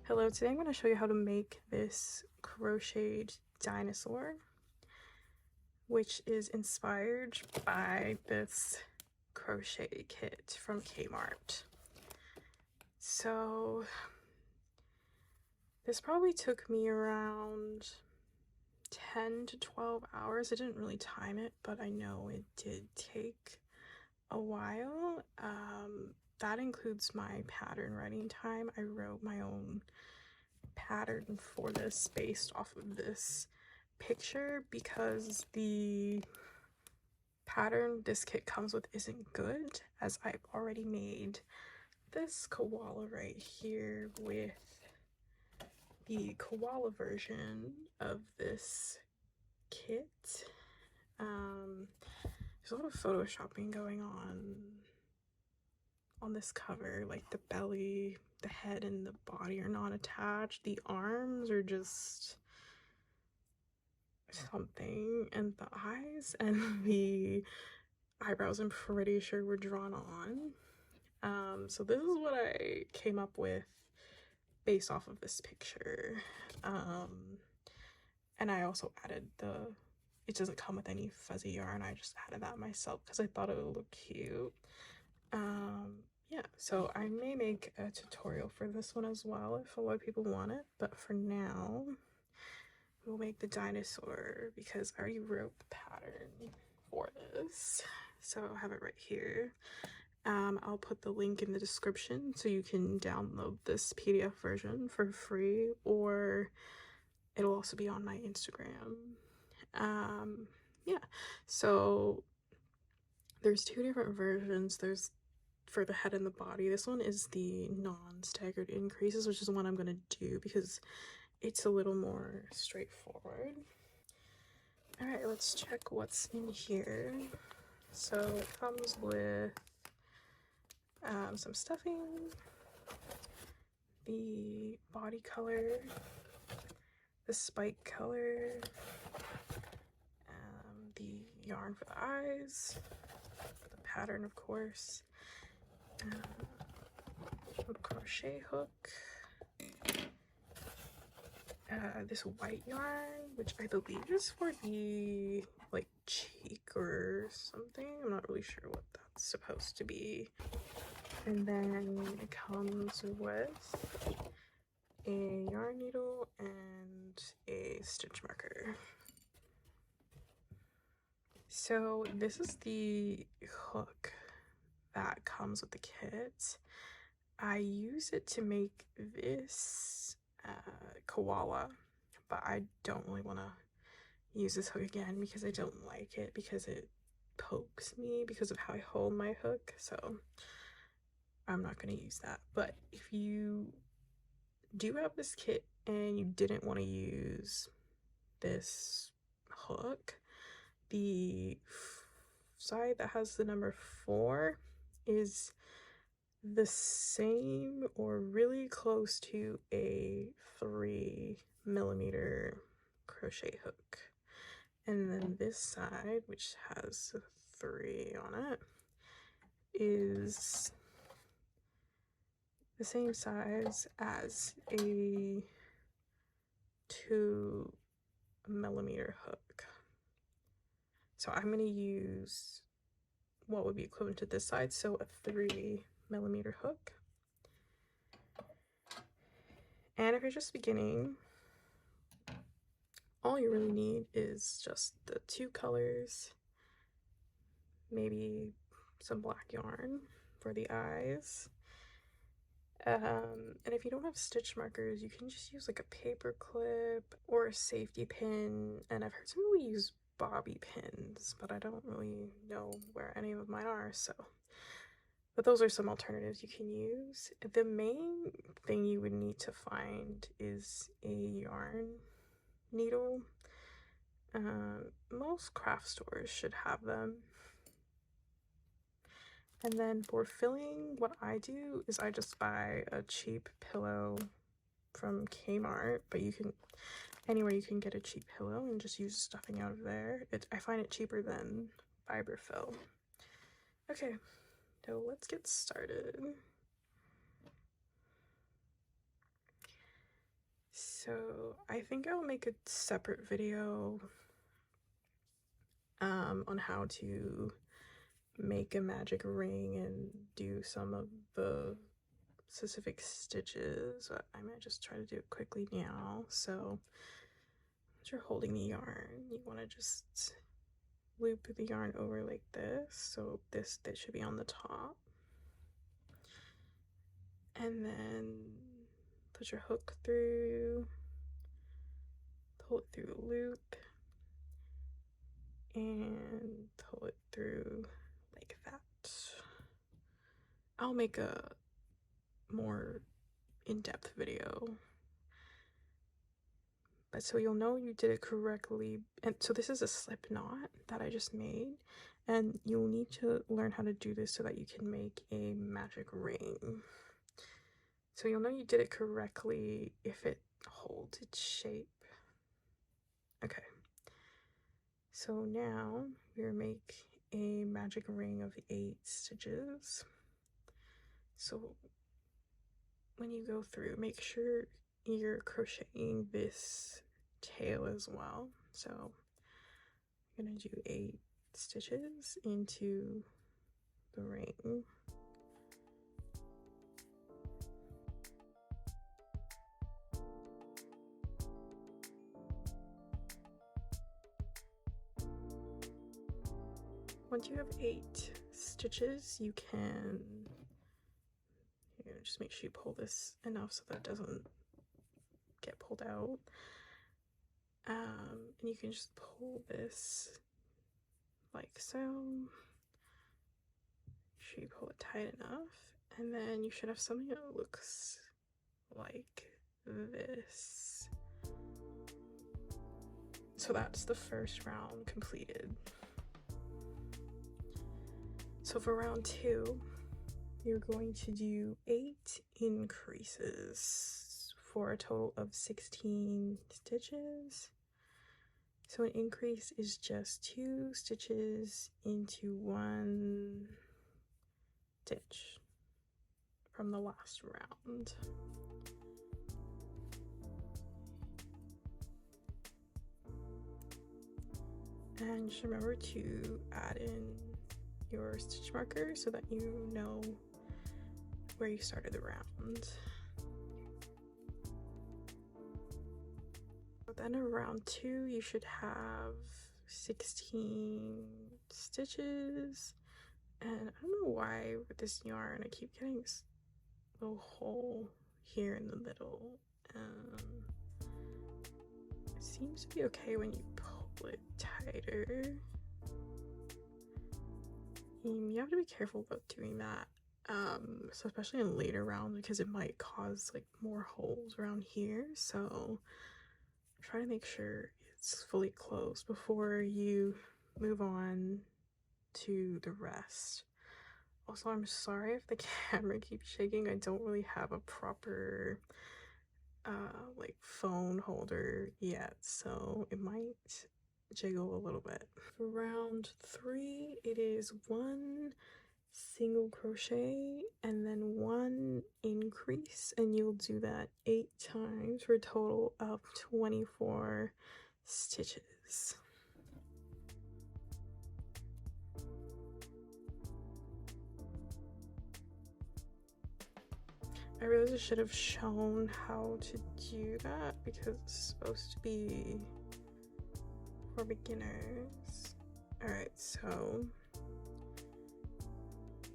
Hello, today I'm going to show you how to make this crocheted dinosaur, which is inspired by this crochet kit from Kmart. So this probably took me around 10 to 12 hours. I didn't really time it, but I know it did take a while. That includes my pattern writing time. I wrote my own pattern for this based off of this picture because the pattern this kit comes with isn't good, as I've already made this koala right here with the koala version of this kit. There's a lot of photoshopping going on this cover. Like the belly, the head, and the body are not attached. The arms are just something, and the eyes and the eyebrows I'm pretty sure were drawn on. So this is what I came up with based off of this picture. And I also added it doesn't come with any fuzzy yarn. I just added that myself because I thought it would look cute. Yeah, so I may make a tutorial for this one as well if a lot of people want it, but for now we'll make the dinosaur because I already wrote the pattern for this, so I'll have it right here. I'll put the link in the description so you can download this PDF version for free, or it'll also be on my Instagram. Yeah, so there's two different versions. There's for the head and the body. This one is the non-staggered increases, which is the one I'm going to do because it's a little more straightforward. All right, let's check what's in here. So it comes with some stuffing, the body color, the spike color, the yarn for the eyes, the pattern, of course, a crochet hook, this white yarn, which I believe is for the like cheek or something. I'm not really sure what that's supposed to be. And then it comes with a yarn needle and a stitch marker. So this is the hook that comes with the kit. I use it to make this koala, but I don't really want to use this hook again because I don't like it because it pokes me because of how I hold my hook, so I'm not going to use that. But if you do have this kit and you didn't want to use this hook, the side that has the number 4 is the same or really close to a 3mm crochet hook, and then this side, which has a 3 on it, is the same size as a 2mm hook. So I'm going to use what would be equivalent to this side, so a 3mm hook. And if you're just beginning, all you really need is just the 2 colors, maybe some black yarn for the eyes. And if you don't have stitch markers, you can just use like a paper clip or a safety pin. And I've heard some people use bobby pins, but I don't really know where any of mine are, so. But those are some alternatives you can use. The main thing you would need to find is a yarn needle. Most craft stores should have them. And then for filling, what I do is I just buy a cheap pillow from Kmart, but you can, anywhere you can get a cheap pillow and just use stuffing out of there. I find it cheaper than fiberfill. Okay, so let's get started. So I think I'll make a separate video on how to make a magic ring and do some of the specific stitches. I might just try to do it quickly now. So as you're holding the yarn, you want to just loop the yarn over like this, so this stitch should be on the top, and then put your hook through, pull it through the loop, and pull it through like that. I'll make a more in-depth video, but so you'll know you did it correctly. And so this is a slip knot that I just made, and you'll need to learn how to do this so that you can make a magic ring. So you'll know you did it correctly if it holds its shape. Okay, so now we'll make a magic ring of 8 stitches. So when you go through, make sure you're crocheting this tail as well. So I'm gonna do 8 stitches into the ring. Once you have 8 stitches, you can just make sure you pull this enough so that it doesn't get pulled out. And you can just pull this like so. Make sure you pull it tight enough, and then you should have something that looks like this. So that's the first round completed. So for round 2, you're going to do 8 increases for a total of 16 stitches. So an increase is just 2 stitches into 1 stitch from the last round. And just remember to add in your stitch marker so that you know where you started the round. Then in round 2, you should have 16 stitches. And I don't know why with this yarn I keep getting this little hole here in the middle. It seems to be okay when you pull it tighter. You have to be careful about doing that, so especially in later rounds, because it might cause like more holes around here. So try to make sure it's fully closed before you move on to the rest. Also, I'm sorry if the camera keeps shaking. I don't really have a proper like phone holder yet, so it might jiggle a little bit. For round 3, it is 1 single crochet and then 1 increase, and you'll do that 8 times for a total of 24 stitches. I really should have shown how to do that because it's supposed to be for beginners. Alright, so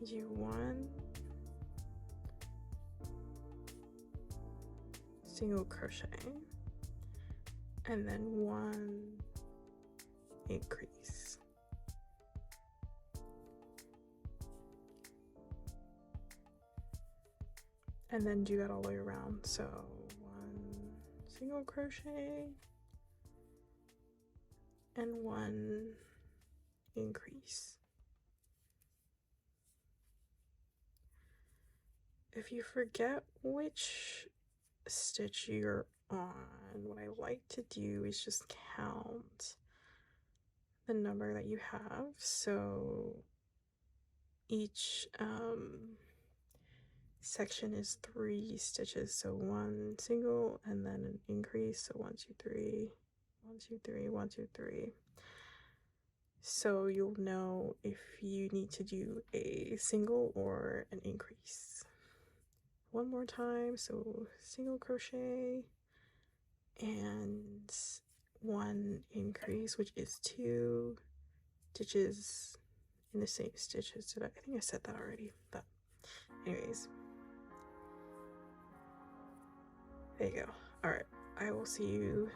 you do 1 single crochet and then 1 increase. And then do that all the way around. So 1 single crochet and 1 increase. If you forget which stitch you're on, what I like to do is just count the number that you have. So each section is 3 stitches, so 1 single and then an increase, so 1 2 3 1 2 3 1 2 3. So you'll know if you need to do a single or an increase. One more time, so single crochet and 1 increase, which is 2 stitches in the same stitches. I think I said that already, but anyways, there you go. All right, I will see you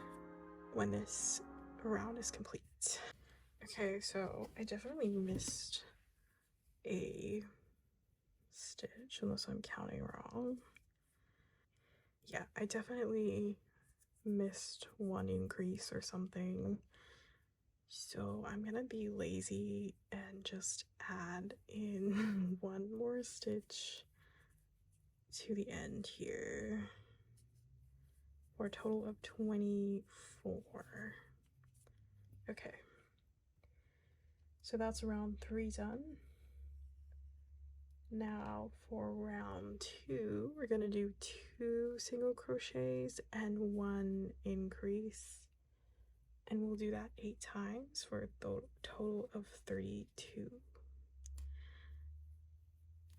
when this round is complete. Okay, so I definitely missed a stitch unless I'm counting wrong. Yeah, I definitely missed 1 increase or something. So I'm gonna be lazy and just add in 1 more stitch to the end here for a total of 24. Okay, so that's round 3 done. Now for round 2, we're gonna do 2 single crochets and 1 increase, and we'll do that 8 times for a total of 32.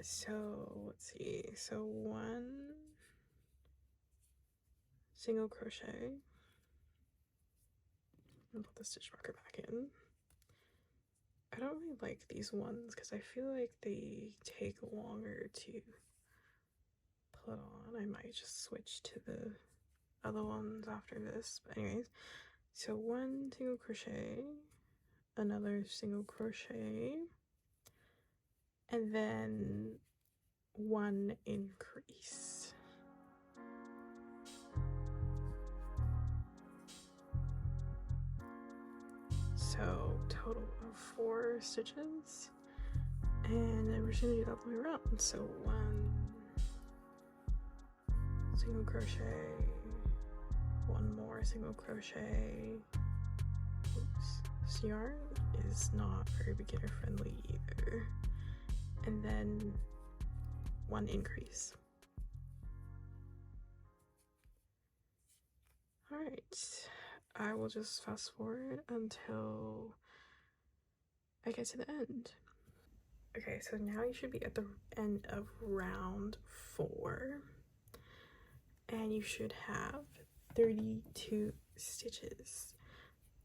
So let's see, so 1 single crochet, and put the stitch marker back in. I don't really like these ones because I feel like they take longer to put on. I might just switch to the other ones after this, but anyways, so 1 single crochet, another single crochet, and then 1 increase. So total of 4 stitches, and then we're just gonna do that all the way around. So 1 single crochet, 1 more single crochet. Oops, this yarn is not very beginner friendly either. And then 1 increase. All right, I will just fast forward until I get to the end. Okay, so now you should be at the end of round 4, and you should have 32 stitches.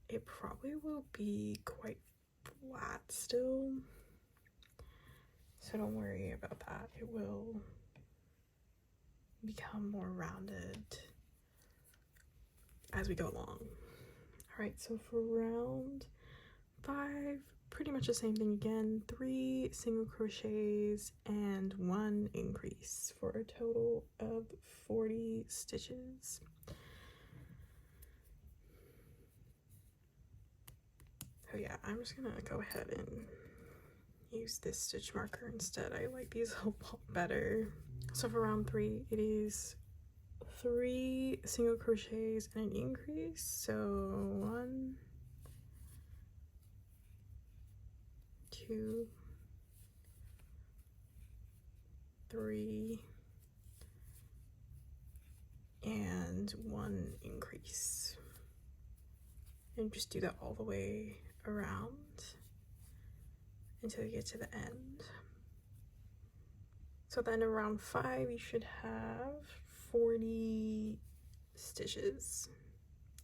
It probably will be quite flat still, so don't worry about that. It will become more rounded as we go along. All right, so for round 5, pretty much the same thing again, 3 single crochets and 1 increase for a total of 40 stitches. So yeah, I'm just gonna go ahead and use this stitch marker instead. I like these a lot better. So for round 3, it is 3 single crochets and an increase. So 1, 2, 3, and 1 increase. And just do that all the way around until you get to the end. So then around 5, you should have 40 stitches,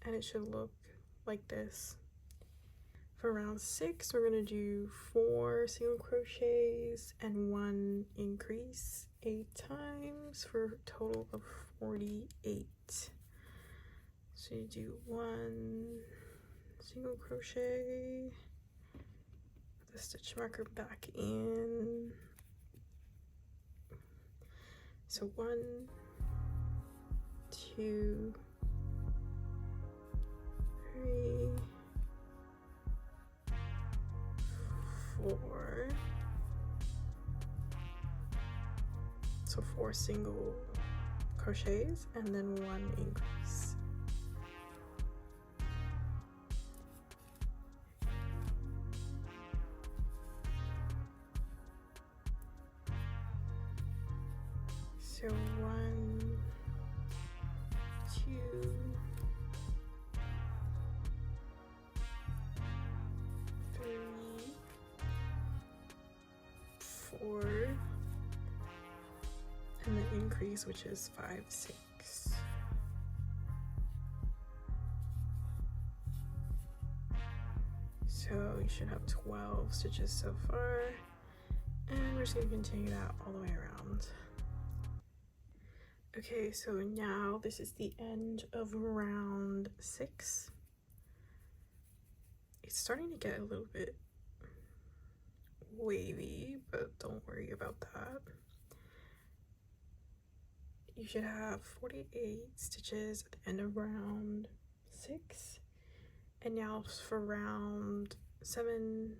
and it should look like this. For round 6, we're gonna do 4 single crochets and 1 increase 8 times for a total of 48. So you do 1 single crochet, put the stitch marker back in. So 1, 2, 3, 4. So 4 single crochets and then 1 increase. So 1, 2, 3, 4, and the increase, which is 5, 6. So you should have 12 stitches so far, and we're just going to continue that all the way around. Okay, so now this is the end of round 6. It's starting to get a little bit wavy, but don't worry about that. You should have 48 stitches at the end of round 6. And now for round 7,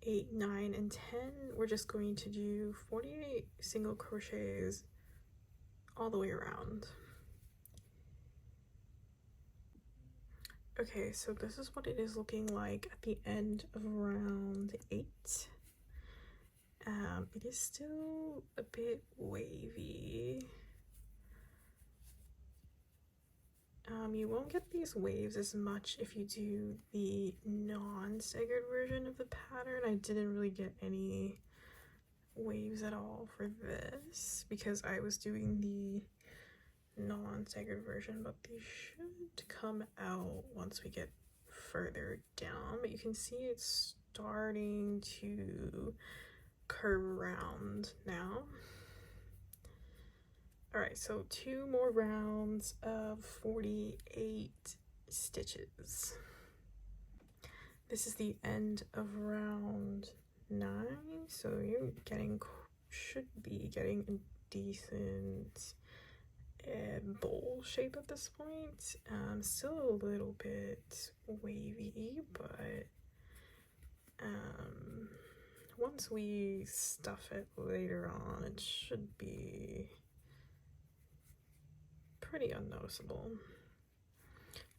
8, 9, and 10, we're just going to do 48 single crochets all the way around. Okay, so this is what it is looking like at the end of round 8. It is still a bit wavy. You won't get these waves as much if you do the non-staggered version of the pattern. I didn't really get any waves at all for this because I was doing the non-staggered version, but they should come out once we get further down. But you can see it's starting to curve around now. All right, so 2 more rounds of 48 stitches. This is the end of round 9, so you're should be getting a decent bowl shape at this point. Still a little bit wavy, but once we stuff it later on, it should be pretty unnoticeable.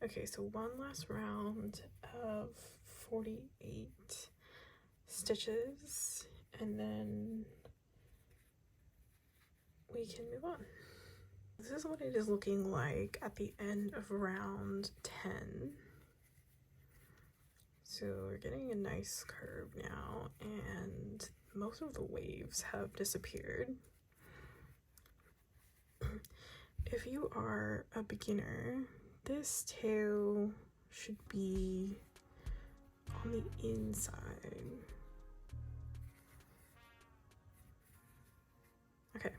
Okay, so one last round of 48 stitches, and then we can move on. This is what it is looking like at the end of round 10. So we're getting a nice curve now, and most of the waves have disappeared. If you are a beginner, this tail should be on the inside. Okay,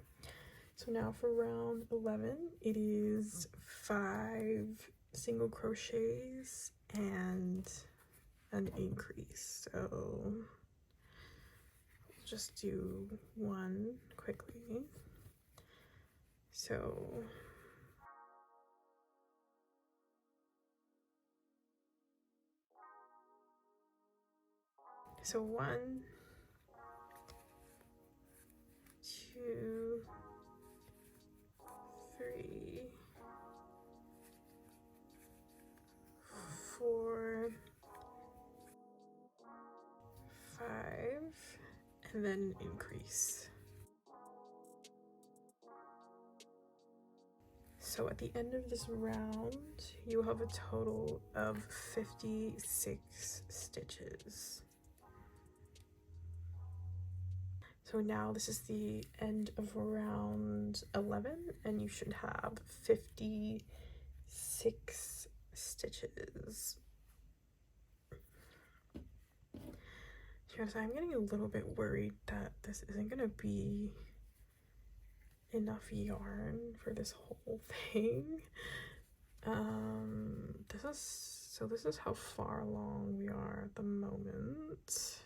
so now for round 11, it is 5 single crochets and an increase. So we'll just do one quickly. So So 1, 2, 3, 4, 5, and then increase. So at the end of this round, you have a total of 56 stitches. So now this is the end of round 11, and you should have 56 stitches. Because I'm getting a little bit worried that this isn't gonna be enough yarn for this whole thing. This is how far along we are at the moment.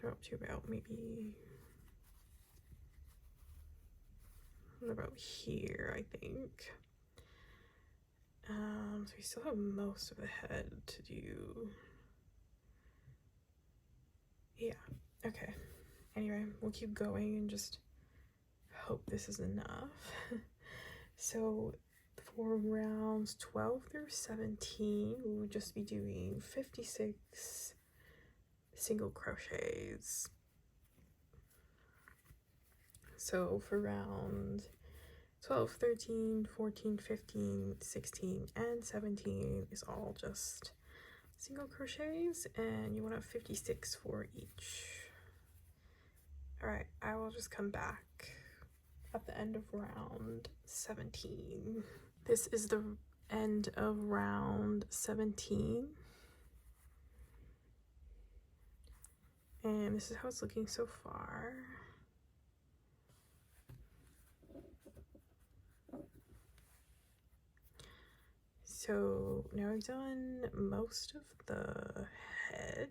We're up to about maybe about here, I think. So we still have most of the head to do. Yeah, okay. Anyway, we'll keep going and just hope this is enough. So for rounds 12 through 17, we would just be doing 56 single crochets. So for round 12, 13, 14, 15, 16, and 17 is all just single crochets, and you want to have 56 for each. All right, I will just come back at the end of round 17. This is the end of round 17. And this is how it's looking so far. So now we've done most of the head.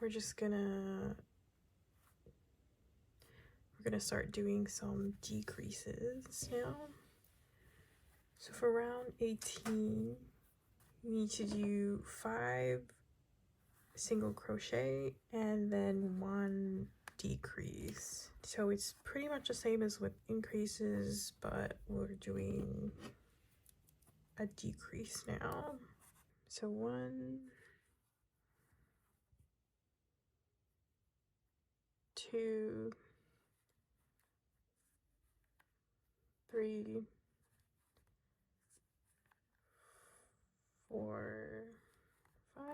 We're gonna start doing some decreases now. So for round 18, you need to do 5 single crochet and then 1 decrease. So it's pretty much the same as with increases, but we're doing a decrease now. So 1, 2, 3, 4, 5.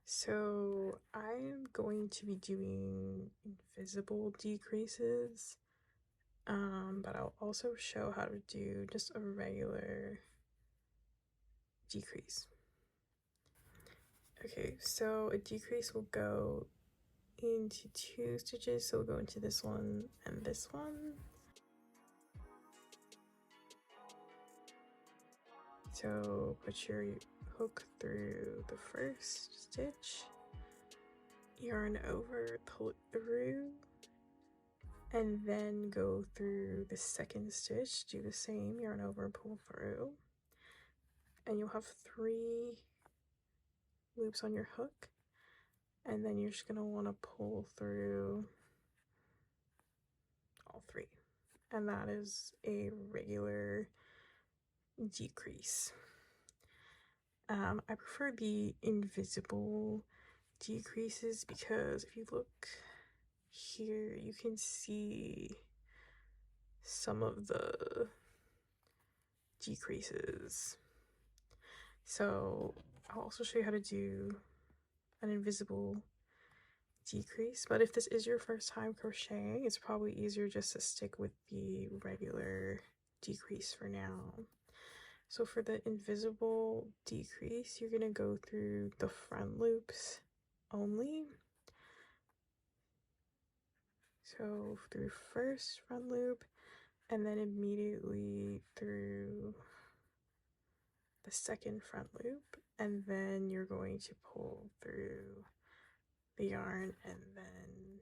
So I'm going to be doing invisible decreases, but I'll also show how to do just a regular decrease. Okay, so a decrease will go into 2 stitches, so we'll go into this one and this one. So put your hook through the first stitch, yarn over, pull it through, and then go through the second stitch, do the same, yarn over, pull through, and you'll have 3 loops on your hook, and then you're just going to want to pull through all 3, and that is a regular decrease. I prefer the invisible decreases because if you look here, you can see some of the decreases. So I'll also show you how to do an invisible decrease, but if this is your first time crocheting, it's probably easier just to stick with the regular decrease for now. So for the invisible decrease, you're going to go through the front loops only. So through first front loop and then immediately through the second front loop, and then you're going to pull through the yarn and then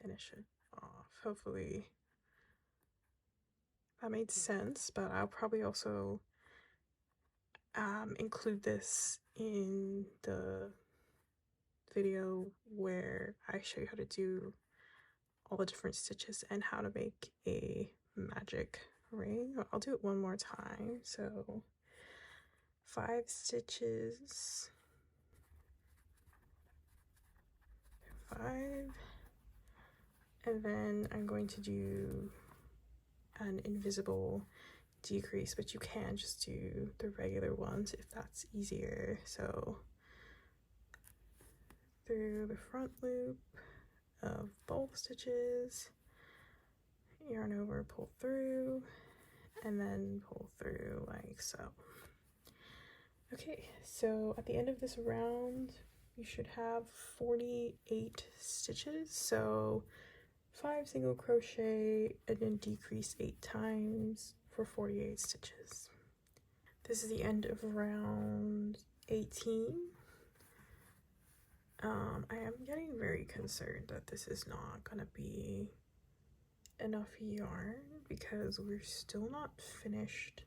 finish it off. Hopefully that made sense, but I'll probably also include this in the video where I show you how to do all the different stitches and how to make a magic ring. I'll do it one more time. So 5 stitches, 5, and then I'm going to do an invisible decrease, but you can just do the regular ones if that's easier. So through the front loop of both stitches, yarn over, pull through, and then pull through like so. Okay, so at the end of this round, you should have 48 stitches. So 5 single crochet and then decrease 8 times for 48 stitches. This is the end of round 18. I am getting very concerned that this is not gonna be enough yarn because we're still not finished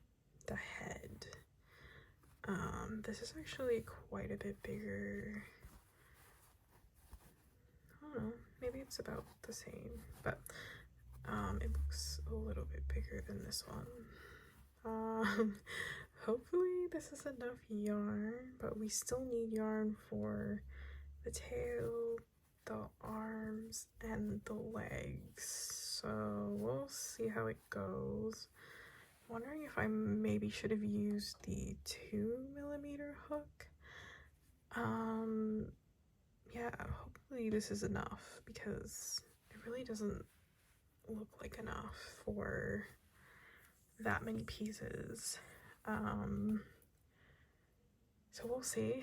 the head. This is actually quite a bit bigger. I don't know, maybe it's about the same, but it looks a little bit bigger than this one. Hopefully this is enough yarn, but we still need yarn for the tail the arms and the legs. So we'll see how it goes. I'm wondering if I maybe should have used the 2mm hook. Yeah, hopefully this is enough because it really doesn't look like enough for that many pieces. So we'll see.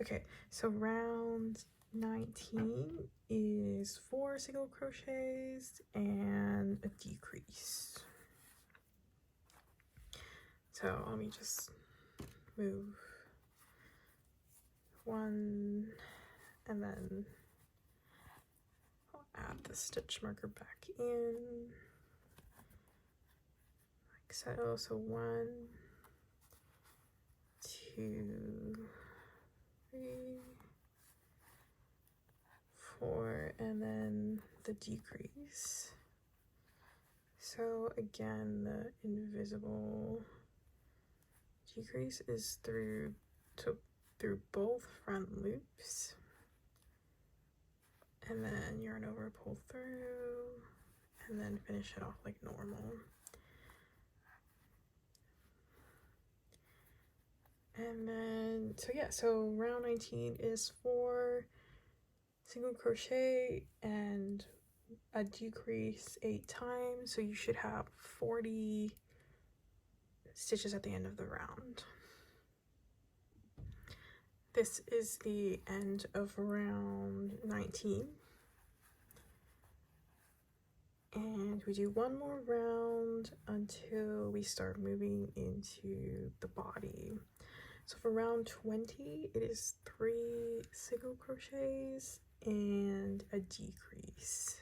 Okay, so round 19 is 4 single crochets and a decrease. So let me just move one, and then I'll add the stitch marker back in like so. So 1, 2, 3, 4, and then the decrease. So again, the invisible decrease is through both front loops, and then yarn over, pull through, and then finish it off like normal. And then, so yeah, so round 19 is 4 single crochet and a decrease 8 times, so you should have 40 stitches at the end of the round. This is the end of round 19. And we do one more round until we start moving into the body. So for round 20, it is 3 single crochets and a decrease.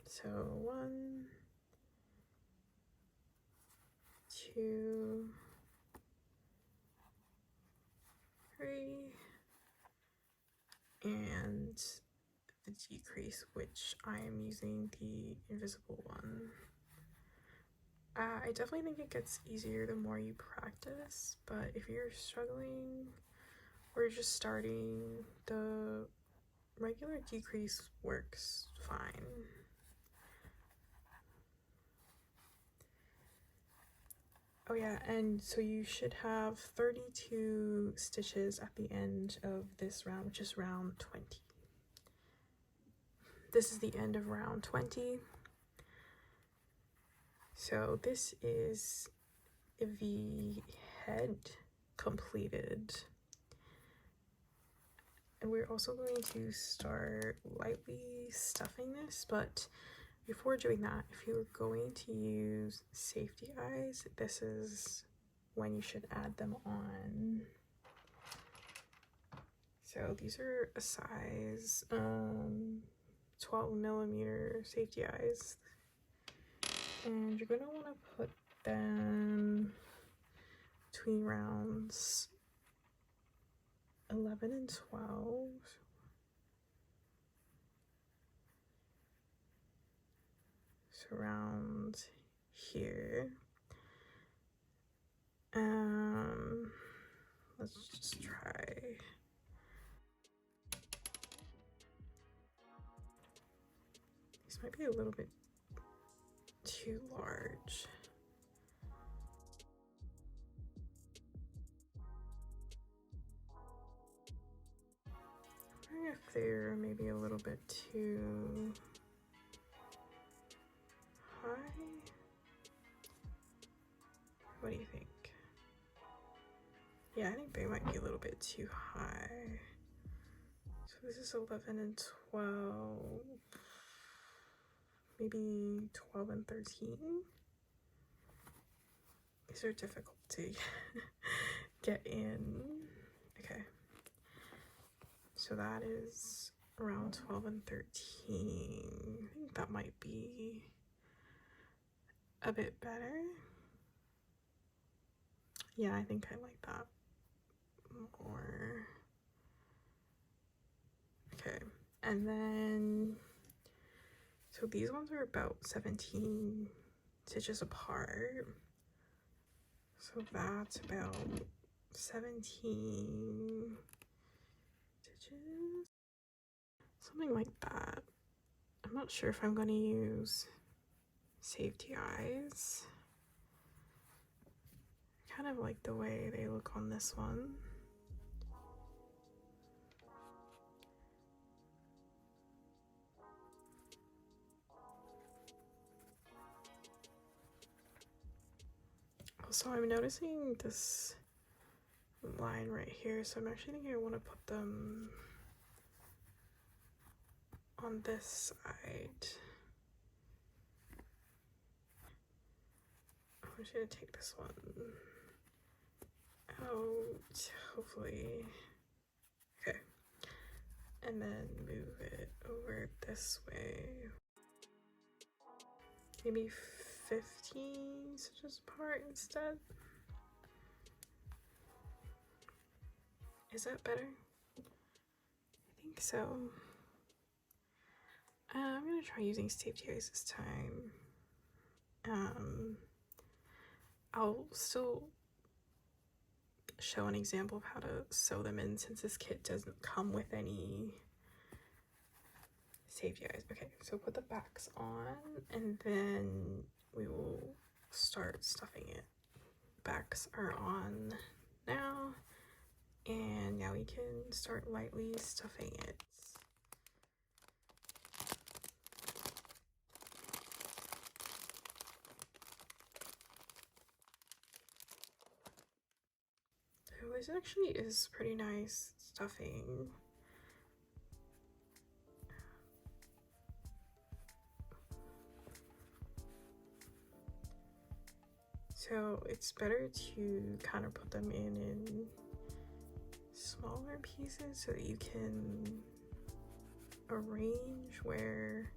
So 1, 2, 3, and the decrease, which I am using the invisible one. I definitely think it gets easier the more you practice, but if you're struggling or just starting, the regular decrease works fine. Oh yeah, and so you should have 32 stitches at the end of this round, which is round 20. This is the end of round 20. So this is the head completed. And we're also going to start lightly stuffing this, but before doing that, if you're going to use safety eyes, this is when you should add them on. So these are a size 12mm safety eyes, and you're gonna want to put them between rounds 11 and 12. So around here. Let's just try. These might be a little bit too large. I wonder if they're maybe a little bit too high. What do you think? Yeah, I think they might be a little bit too high. So this is 11 and 12. Maybe 12 and 13. These are difficult to get in. Okay. So that is around 12 and 13. I think that might be a bit better. Yeah, I think I like that more. Okay, and then, so these ones are about 17 stitches apart. So that's about 17 stitches, something like that. I'm not sure if I'm going to use safety eyes. Kind of like the way they look on this one. Also, I'm noticing this line right here, so I'm actually thinking I want to put them on this side. I'm just gonna take this one out, hopefully. Okay. And then move it over this way. Maybe 15 stitches apart instead. Is that better? I think so. I'm gonna try using safety eyes this time. I'll still show an example of how to sew them in since this kit doesn't come with any safety eyes. Okay, so put the backs on and then we will start stuffing it. Backs are on now, and now we can start lightly stuffing it. So this actually is pretty nice stuffing. So it's better to kind of put them in smaller pieces so that you can arrange where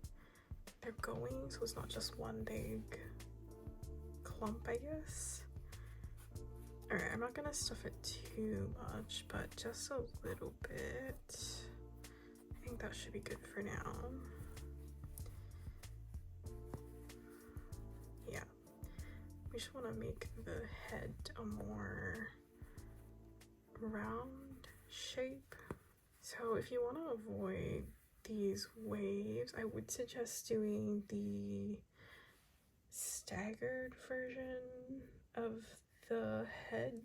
they're going, so it's not just one big clump, I guess. Alright, I'm not gonna stuff it too much, but just a little bit. I think that should be good for now. Yeah, we just want to make the head a more round shape. So if you want to avoid these waves, I would suggest doing the staggered version of the head.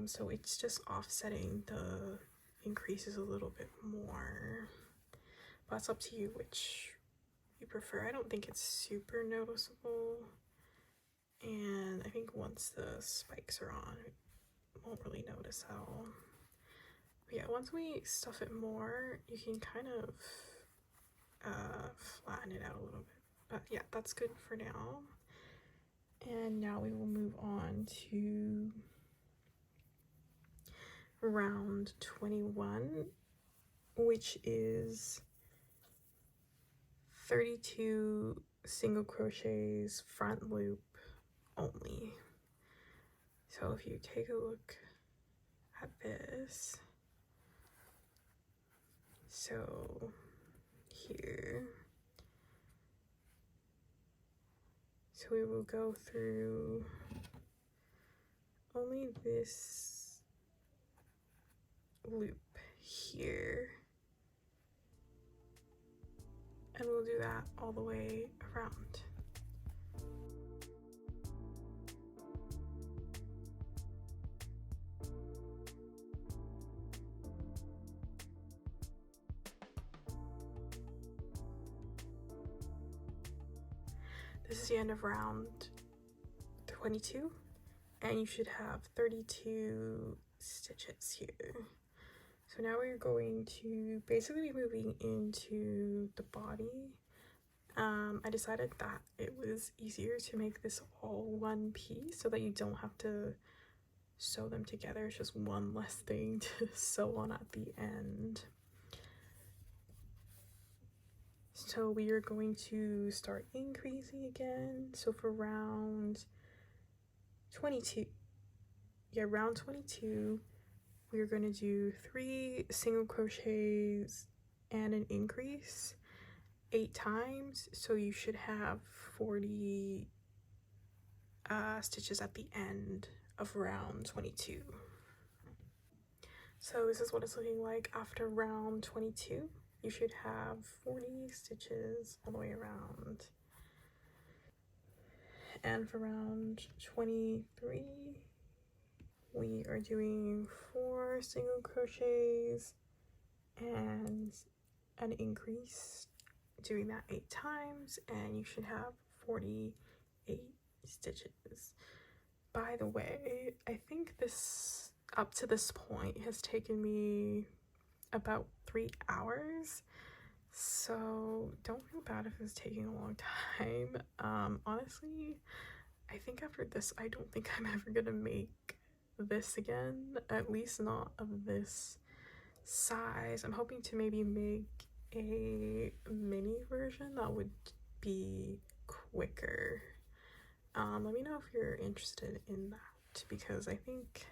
So it's just offsetting the increases a little bit more. But it's up to you which you prefer. I don't think it's super noticeable. And I think once the spikes are on, you won't really notice at all. But yeah, once we stuff it more, you can kind of flatten it out a little bit. But yeah, that's good for now. And now we will move on to round 21, which is 32 single crochets front loop only. So if you take a look at this, so here, so we will go through only this loop here, and we'll do that all the way around. This is the end of round 22, and you should have 32 stitches here. So now we're going to basically be moving into the body. I decided that it was easier to make this all one piece so that you don't have to sew them together. It's just one less thing to sew on at the end. So we are going to start increasing again. So for round 22, round 22, we're going to do 3 single crochets and an increase 8 times. So you should have 40 stitches at the end of round 22. So this is what it's looking like after round 22. You should have 40 stitches all the way around. And for round 23, we are doing 4 single crochets and an increase, doing that 8 times, and you should have 48 stitches. By the way, I think this up to this point has taken me about 3 hours, so don't feel bad if it's taking a long time. Honestly, I think after this, I don't think I'm ever gonna make this again, at least not of this size. I'm hoping to maybe make a mini version that would be quicker. Let me know if you're interested in that, because I think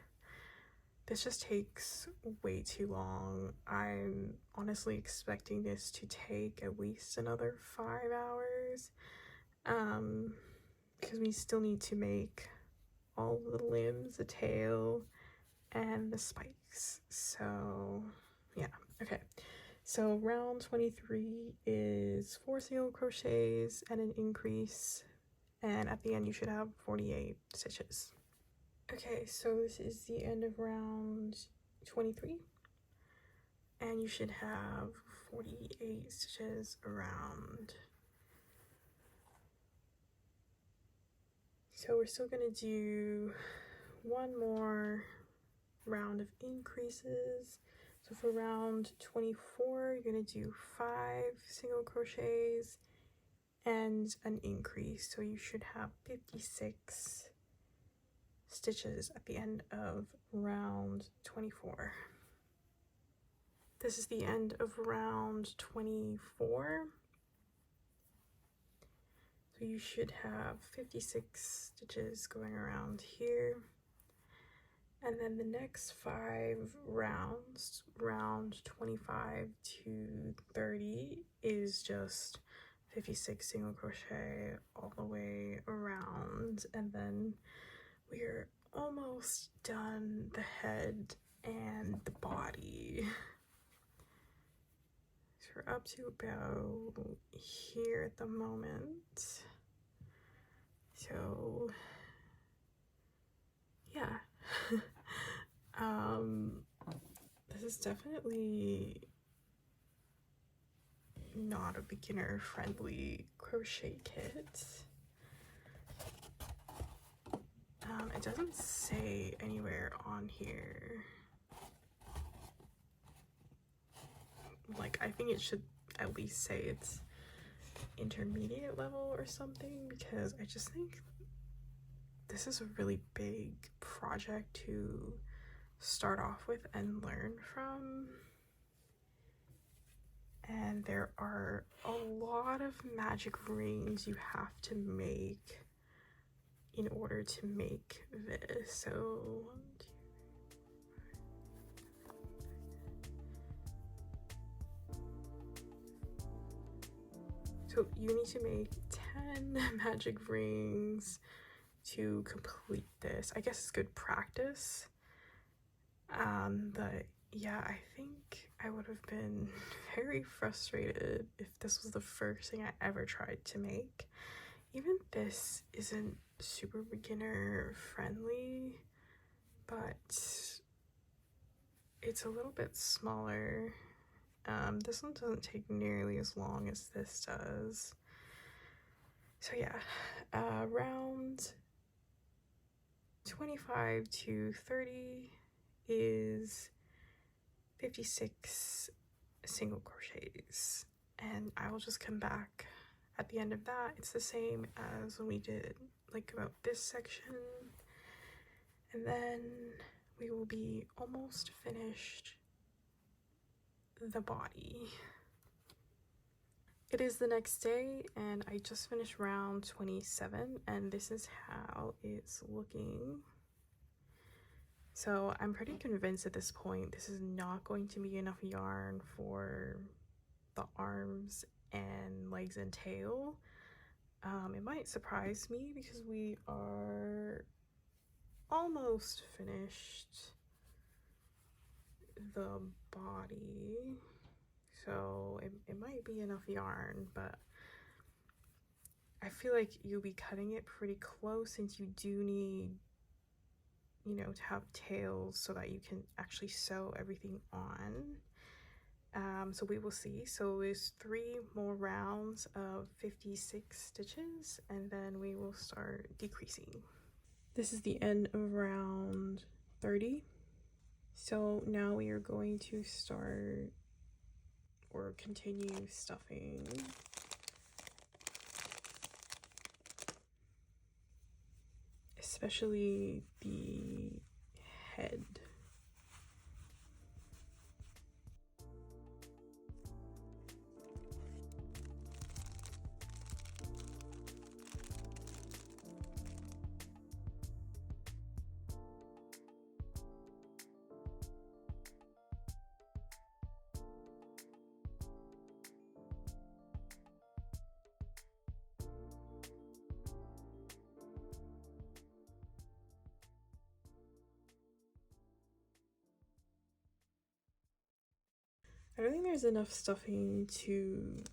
this just takes way too long. I'm honestly expecting this to take at least another 5 hours, because we still need to make all the limbs, the tail, and the spikes. So yeah, okay. So round 23 is 4 single crochets and an increase, and at the end you should have 48 stitches. Okay, so this is the end of round 23, and you should have 48 stitches around. So we're still gonna do one more round of increases. So for round 24, you're gonna do 5 single crochets and an increase. So you should have 56 stitches at the end of round 24. This is the end of round 24. So you should have 56 stitches going around here. And then the next 5 rounds, round 25 to 30, is just 56 single crochet all the way around. And then we're almost done the head and the body. So we're up to about here at the moment. So yeah. This is definitely not a beginner friendly crochet kit. It doesn't say anywhere on here, like, I think it should at least say it's intermediate level or something, because I just think this is a really big project to start off with and learn from. And there are a lot of magic rings you have to make in order to make this. So 1, 2, 3, 4, 5. So you need to make 10 magic rings to complete this. I guess it's good practice. But yeah, I think I would have been very frustrated if this was the first thing I ever tried to make. Even this isn't super beginner friendly, but it's a little bit smaller. This one doesn't take nearly as long as this does. So yeah, round 25 to 30 is 56 single crochets, and I will just come back at the end of that. It's the same as when we did like about this section, and then we will be almost finished the body. It is the next day, and I just finished round 27, and this is how it's looking. So I'm pretty convinced at this point this is not going to be enough yarn for the arms and legs and tail. It might surprise me because we are almost finished the body. So it might be enough yarn, but I feel like you'll be cutting it pretty close since you do need, you know, to have tails so that you can actually sew everything on. So we will see. So there's 3 more rounds of 56 stitches, and then we will start decreasing. This is the end of round 30. So now we are going to start or continue stuffing. Especially the head. I don't think there's enough stuffing to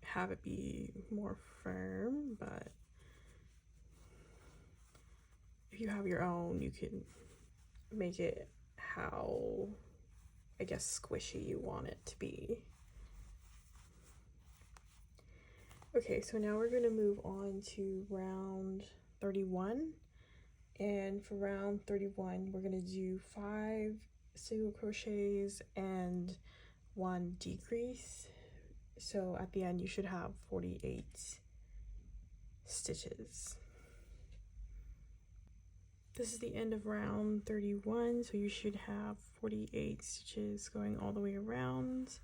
have it be more firm, but if you have your own, you can make it how, I guess, squishy you want it to be. Okay, so now we're going to move on to round 31. And for round 31, we're going to do 5 single crochets and 1 decrease. So at the end, you should have 48 stitches. This is the end of round 31, so you should have 48 stitches going all the way around.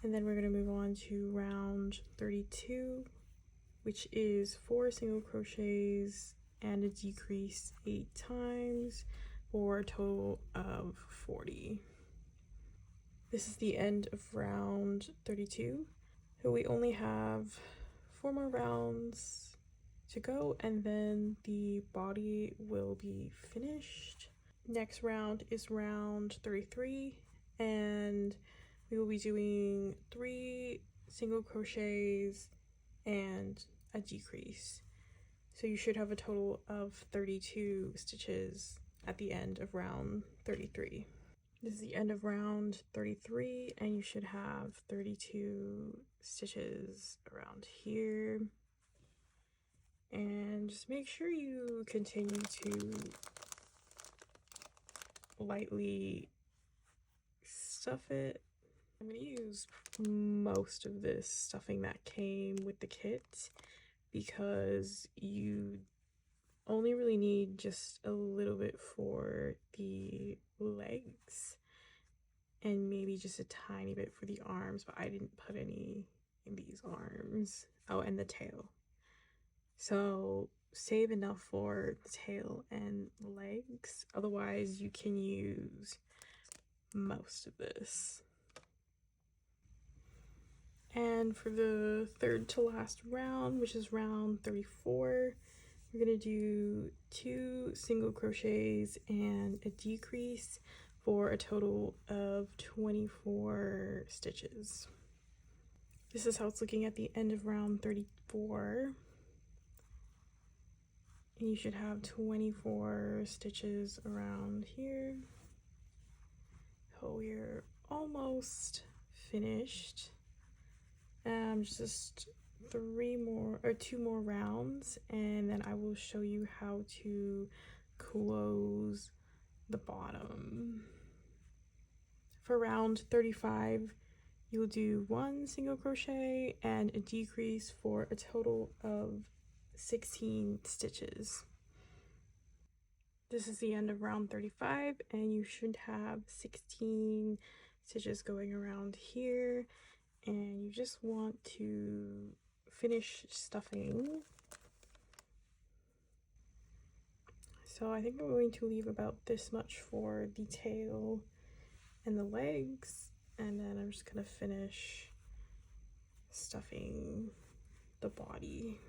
And then we're going to move on to round 32, which is 4 single crochets and a decrease 8 times for a total of 40. This is the end of round 32. So we only have 4 more rounds to go, and then the body will be finished. Next round is round 33, and we will be doing 3 single crochets and a decrease. So you should have a total of 32 stitches at the end of round 33. This is the end of round 33, and you should have 32 stitches around here. And just make sure you continue to lightly stuff it. I'm going to use most of this stuffing that came with the kit because you only really need just a little bit for the legs and maybe just a tiny bit for the arms, but I didn't put any in these arms. Oh, and the tail. So save enough for the tail and legs, otherwise you can use most of this. And for the third to last round, which is round 34, we're going to do 2 single crochets and a decrease for a total of 24 stitches. This is how it's looking at the end of round 34. And you should have 24 stitches around here. So we're almost finished. Just 2 more rounds, and then I will show you how to close the bottom. For round 35, you'll do 1 single crochet and a decrease for a total of 16 stitches. This is the end of round 35, and you should have 16 stitches going around here, and you just want to finish stuffing. So I think I'm going to leave about this much for the tail and the legs, and then I'm just gonna finish stuffing the body.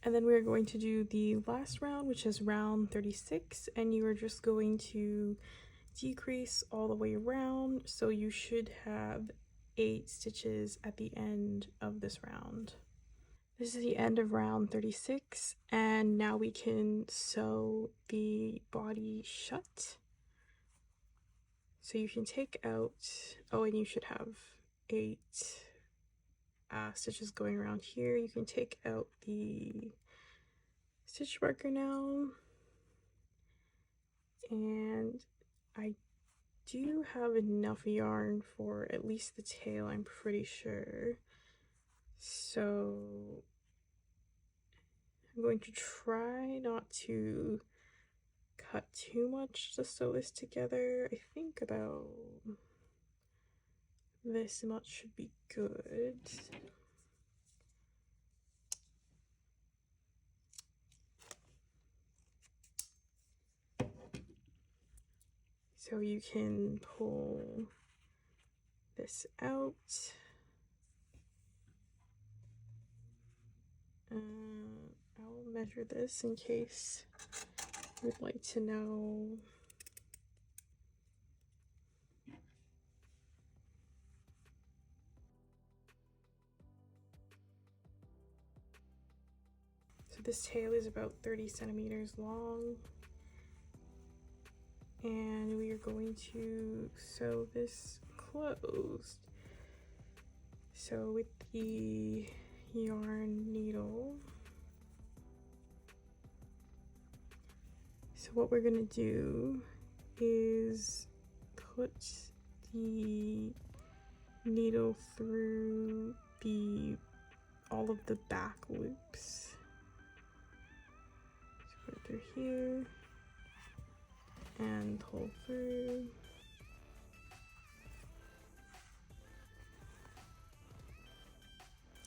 And then we're going to do the last round, which is round 36, and you are just going to decrease all the way around, so you should have 8 stitches at the end of this round. This is the end of round 36, and now we can sew the body shut. So you can take out, oh, and you should have 8 stitches going around here. You can take out the stitch marker now, and I do have enough yarn for at least the tail, I'm pretty sure. So I'm going to try not to cut too much to sew this together. I think about this much should be good. So you can pull this out. I'll measure this in case you would like to know. So this tail is about 30 centimeters long, and we are going to sew this closed. So with the yarn needle, so what we're gonna do is put the needle through all of the back loops. So put it through here and pull through.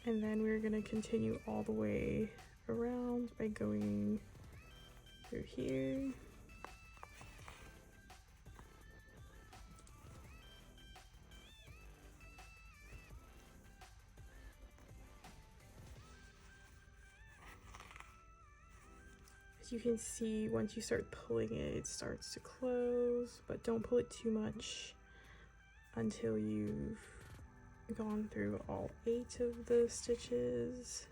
And then we're gonna continue all the way around by going through here. As you can see, once you start pulling it, it starts to close, but don't pull it too much until you've gone through all 8 of the stitches.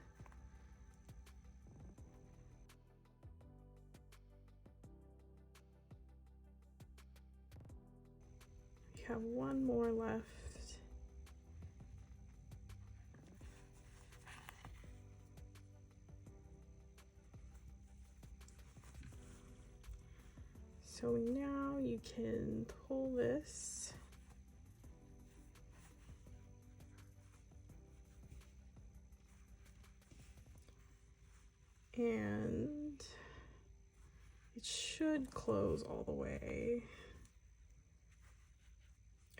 You have one more left. So now you can pull this and it should close all the way.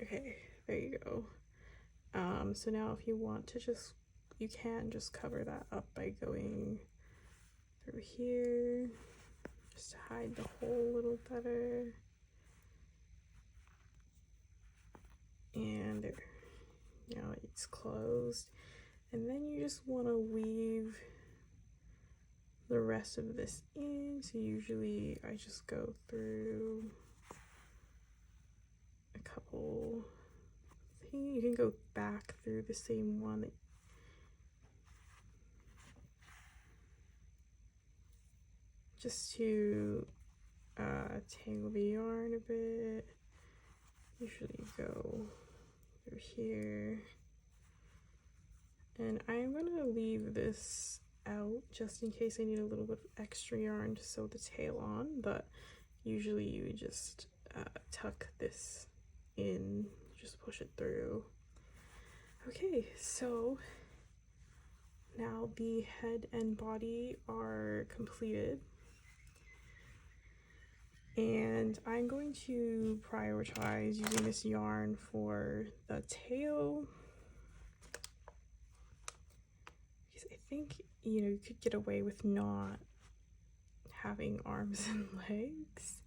Okay, there you go. So now if you want to you can just cover that up by going through here, just to hide the hole a little better. And there, now it's closed. And then you just want to weave the rest of this in. So usually I just go through a couple things. You can go back through the same one just to tangle the yarn a bit. Usually go through here. And I'm gonna leave this out just in case I need a little bit of extra yarn to sew the tail on, but usually you would just tuck this in, just push it through. Okay, so now the head and body are completed, and I'm going to prioritize using this yarn for the tail because I think, you know, you could get away with not having arms and legs,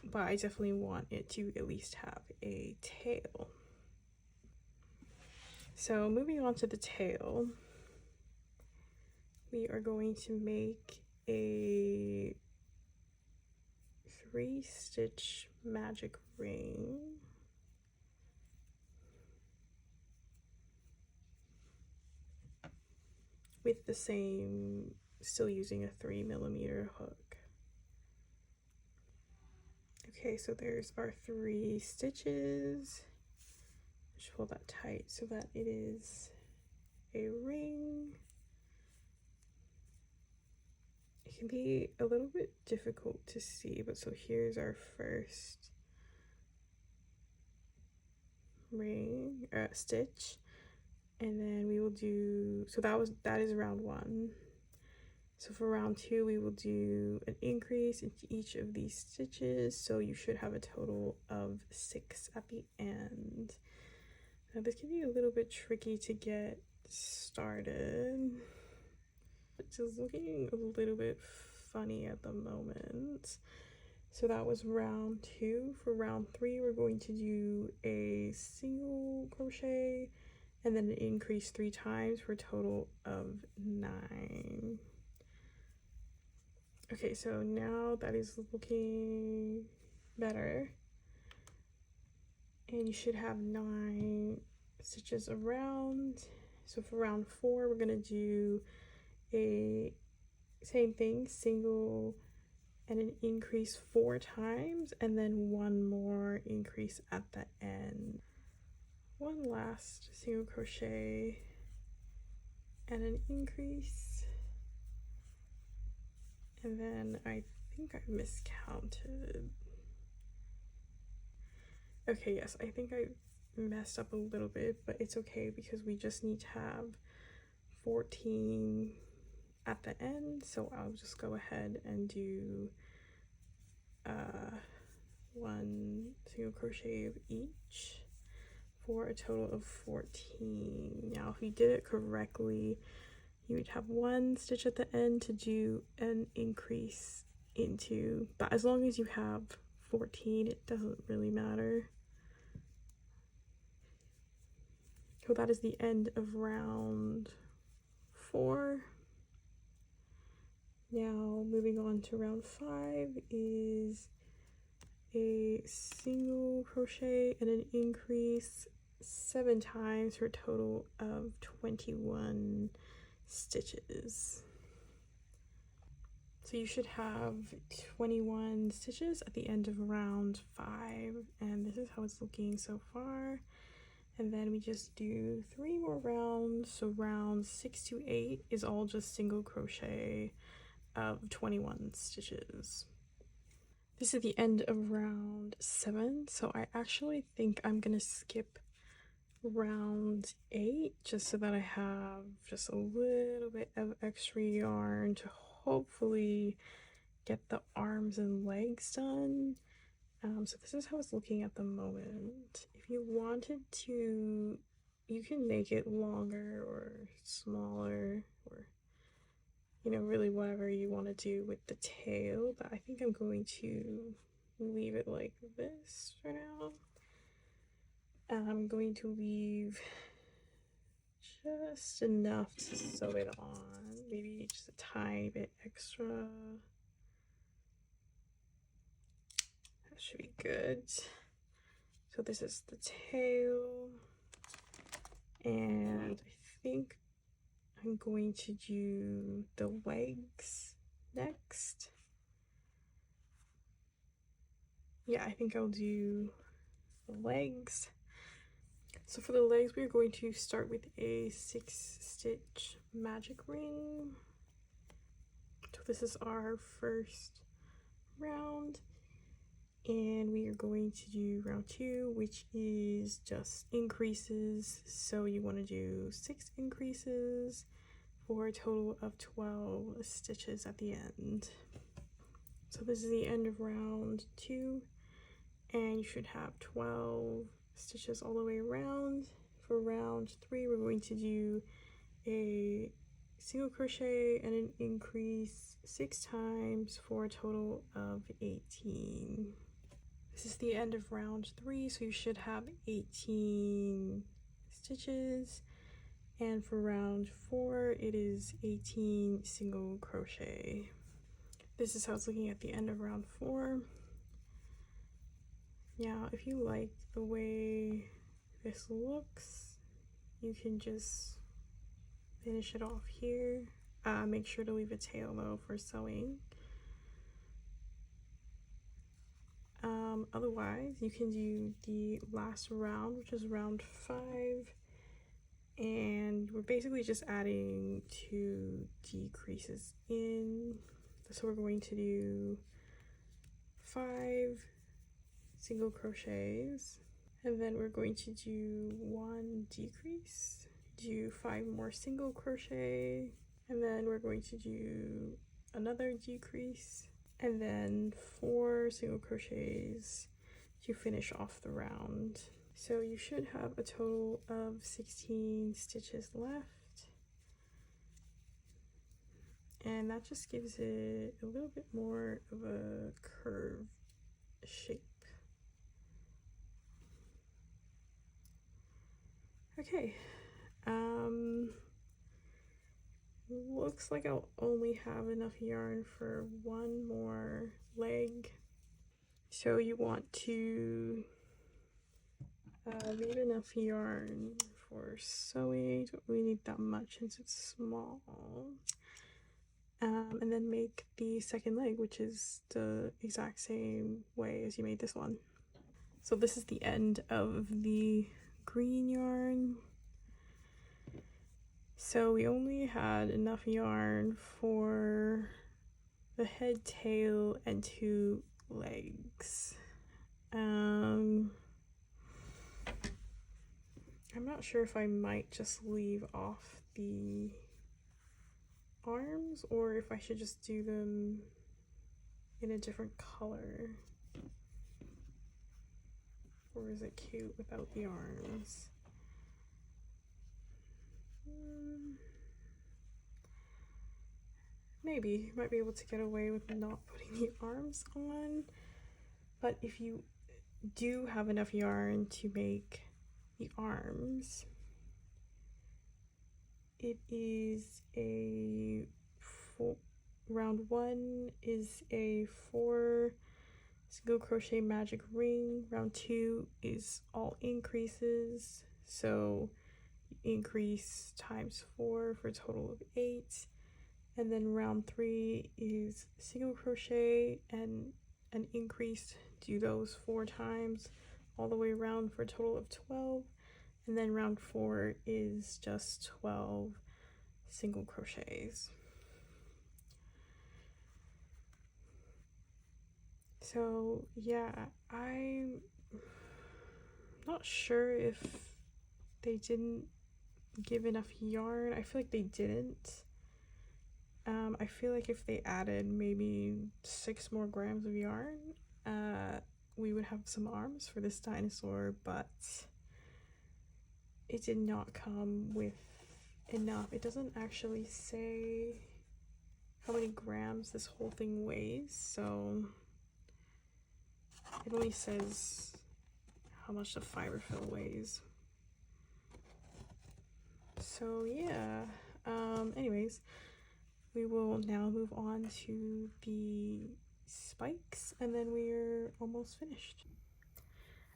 but I definitely want it to at least have a tail. So moving on to the tail, we are going to make a 3-stitch magic ring. With the same, still using a 3mm hook. Okay, so there's our 3 stitches. Just hold that tight so that it is a ring. It can be a little bit difficult to see, but so here's our first ring, stitch, and then we will do, so that is round 1. So for round 2 we will do an increase into each of these stitches, so you should have a total of 6 at the end. Now this can be a little bit tricky to get started. It's just looking a little bit funny at the moment. So that was round 2. For round 3 we're going to do a single crochet and then an increase 3 times for a total of 9. Okay, so now that is looking better, and you should have 9 stitches around. So for round 4 we're gonna do a same thing, single and an increase 4 times, and then 1 more increase at the end. One last single crochet and an increase, and then I think I miscounted. Okay, yes, I think I messed up a little bit, but it's okay because we just need to have 14 at the end, so I'll just go ahead and do 1 single crochet of each for a total of 14. Now if you did it correctly, you would have 1 stitch at the end to do an increase into, but as long as you have 14 it doesn't really matter. So that is the end of round 4. Now moving on to round 5 is a single crochet and an increase 7 times for a total of 21 stitches. So you should have 21 stitches at the end of round 5, and this is how it's looking so far. And then we just do 3 more rounds, so rounds 6 to 8 is all just single crochet of 21 stitches. This is the end of round 7, so I actually think I'm gonna skip round 8 just so that I have just a little bit of extra yarn to hopefully get the arms and legs done. So this is how it's looking at the moment. If you wanted to, you can make it longer or smaller, or you know, really whatever you want to do with the tail, but I think I'm going to leave it like this for now. I'm going to leave just enough to sew it on, maybe just a tiny bit extra. That should be good. So this is the tail, and I think I'm going to do the legs next. Yeah, I think I'll do the legs. So for the legs, we're going to start with a 6-stitch magic ring. So this is our first round, and we are going to do round 2, which is just increases. So you want to do 6 increases for a total of 12 stitches at the end. So this is the end of round 2, and you should have 12 stitches all the way around. For round 3, we're going to do a single crochet and an increase 6 times for a total of 18. This is the end of round 3, so you should have 18 stitches, and for round 4 it is 18 single crochet. This is how it's looking at the end of round 4. Now, if you like the way this looks, you can just finish it off here. Make sure to leave a tail though for sewing. Otherwise, you can do the last round, which is round 5, and we're basically just adding 2 decreases in. So we're going to do 5 single crochets, and then we're going to do 1 decrease, do 5 more single crochet, and then we're going to do another decrease, and then 4 single crochets to finish off the round. So you should have a total of 16 stitches left, and that just gives it a little bit more of a curve shape. Okay, looks like I'll only have enough yarn for 1 more leg. So you want to leave enough yarn for sewing. Don't really need that much since it's small. And then make the second leg, which is the exact same way as you made this one. So this is the end of the green yarn. So we only had enough yarn for the head, tail, and 2 legs. I'm not sure if I might just leave off the arms or if I should just do them in a different color. Or is it cute without the arms? Maybe. Might be able to get away with not putting the arms on. But if you do have enough yarn to make the arms, it is round 1 is a 4 single crochet magic ring. Round 2 is all increases, so you increase times 4 for a total of 8. And then round 3 is single crochet and an increase. Do those 4 times all the way around for a total of 12. And then round 4 is just 12 single crochets. So yeah, I'm not sure if they didn't give enough yarn. I feel like they didn't. I feel like if they added maybe 6 more grams of yarn, we would have some arms for this dinosaur, but it did not come with enough. It doesn't actually say how many grams this whole thing weighs, so it only says how much the fiber fill weighs. So yeah, anyways, we will now move on to the spikes, and then we're almost finished.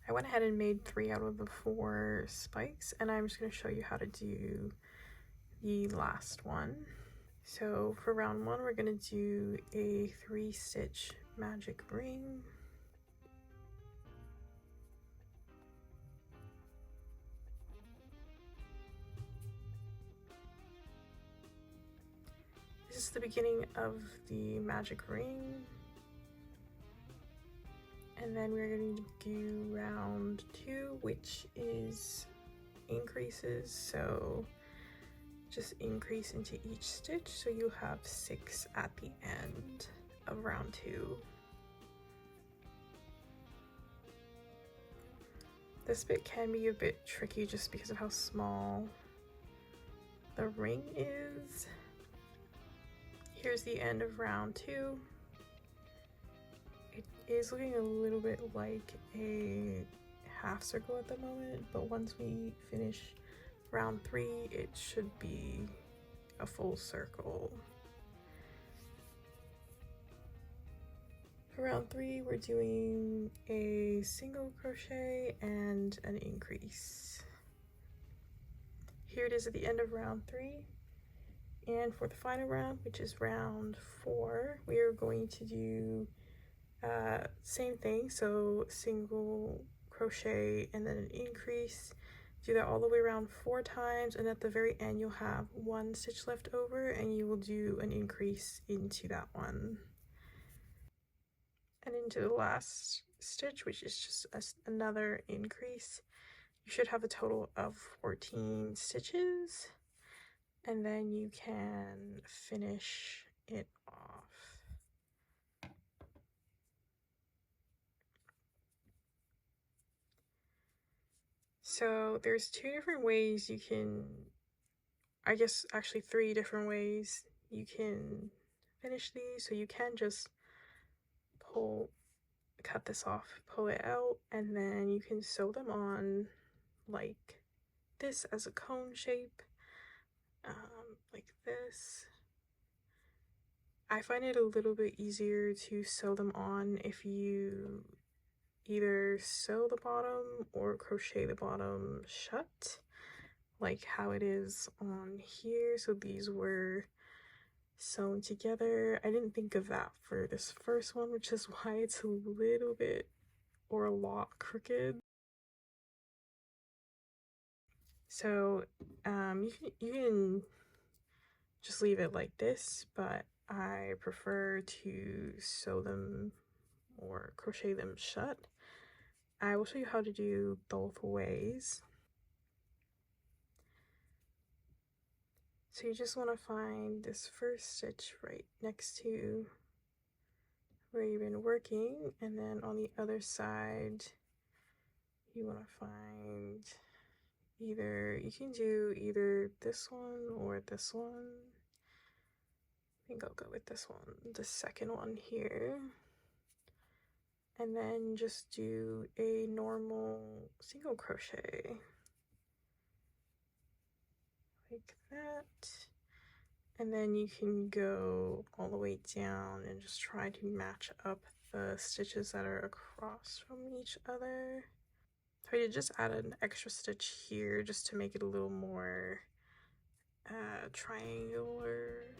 I went ahead and made 3 out of the 4 spikes, and I'm just going to show you how to do the last one. So for round 1, we're going to do a 3-stitch magic ring. This is the beginning of the magic ring. And then we're going to do round 2, which is increases. So just increase into each stitch. So you'll have 6 at the end of round 2. This bit can be a bit tricky just because of how small the ring is. Here's the end of round 2. It is looking a little bit like a half circle at the moment, but once we finish round 3, it should be a full circle. For round 3, we're doing a single crochet and an increase. Here it is at the end of round 3. And for the final round, which is round 4, we are going to do same thing. So single crochet and then an increase. Do that all the way around 4 times, and at the very end you'll have 1 stitch left over, and you will do an increase into that one. And into the last stitch, which is just another increase. You should have a total of 14 stitches, and then you can finish it off. So there's 2 different ways you can, I guess actually 3 different ways you can finish these. So you can just cut this off, pull it out, and then you can sew them on like this as a cone shape, like this. I find it a little bit easier to sew them on if you either sew the bottom or crochet the bottom shut, like how it is on here. So these were sewn together. I didn't think of that for this first one, which is why it's a little bit or a lot crooked. So you can just leave it like this, but I prefer to sew them or crochet them shut. I will show you how to do both ways. So you just want to find this first stitch right next to where you've been working, and then on the other side you want to find you can do either this one or this one. I think I'll go with this one, the second one here, and then just do a normal single crochet like that. And then you can go all the way down and just try to match up the stitches that are across from each other. So you just add an extra stitch here just to make it a little more triangular.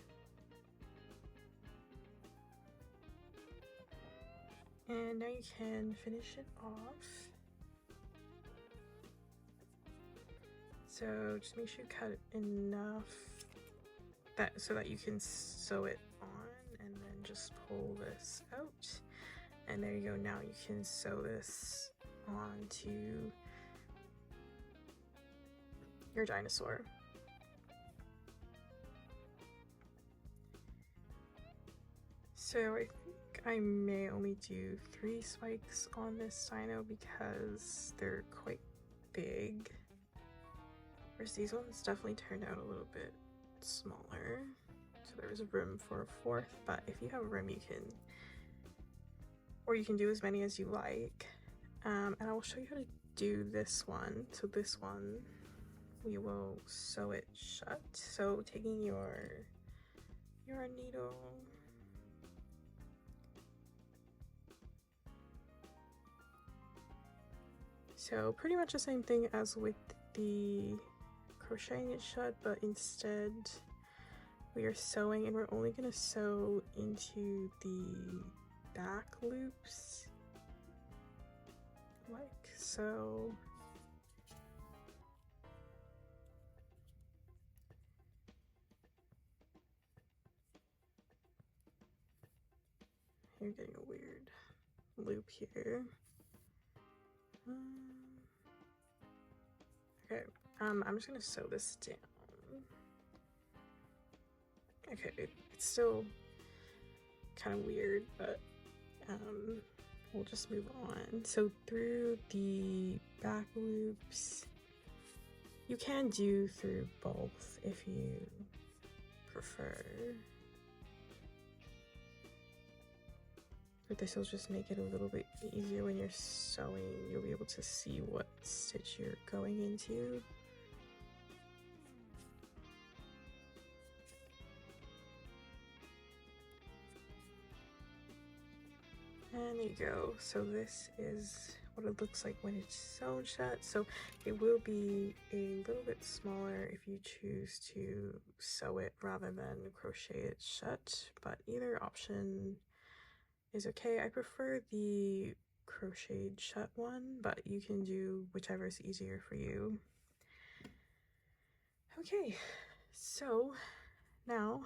And now you can finish it off. So just make sure you cut enough so that you can sew it on, and then just pull this out. And there you go. Now you can sew this onto your dinosaur. So I think I may only do 3 spikes on this dino because they're quite big. Whereas these ones definitely turned out a little bit smaller. So there's room for a 4th, but if you have room you can do as many as you like. And I will show you how to do this one. So this one, we will sew it shut. So taking your needle, so pretty much the same thing as with the crocheting it shut, but instead we are sewing, and we're only going to sew into the back loops like so. You're getting a weird loop here. Okay, I'm just gonna sew this down. Okay, it's still kind of weird, but we'll just move on. So through the back loops, you can do through both if you prefer. But this will just make it a little bit easier when you're sewing. You'll be able to see what stitch you're going into. And there you go. So this is what it looks like when it's sewn shut. So it will be a little bit smaller if you choose to sew it rather than crochet it shut, but either option is okay. I prefer the crocheted shut one, but you can do whichever is easier for you. Okay, so now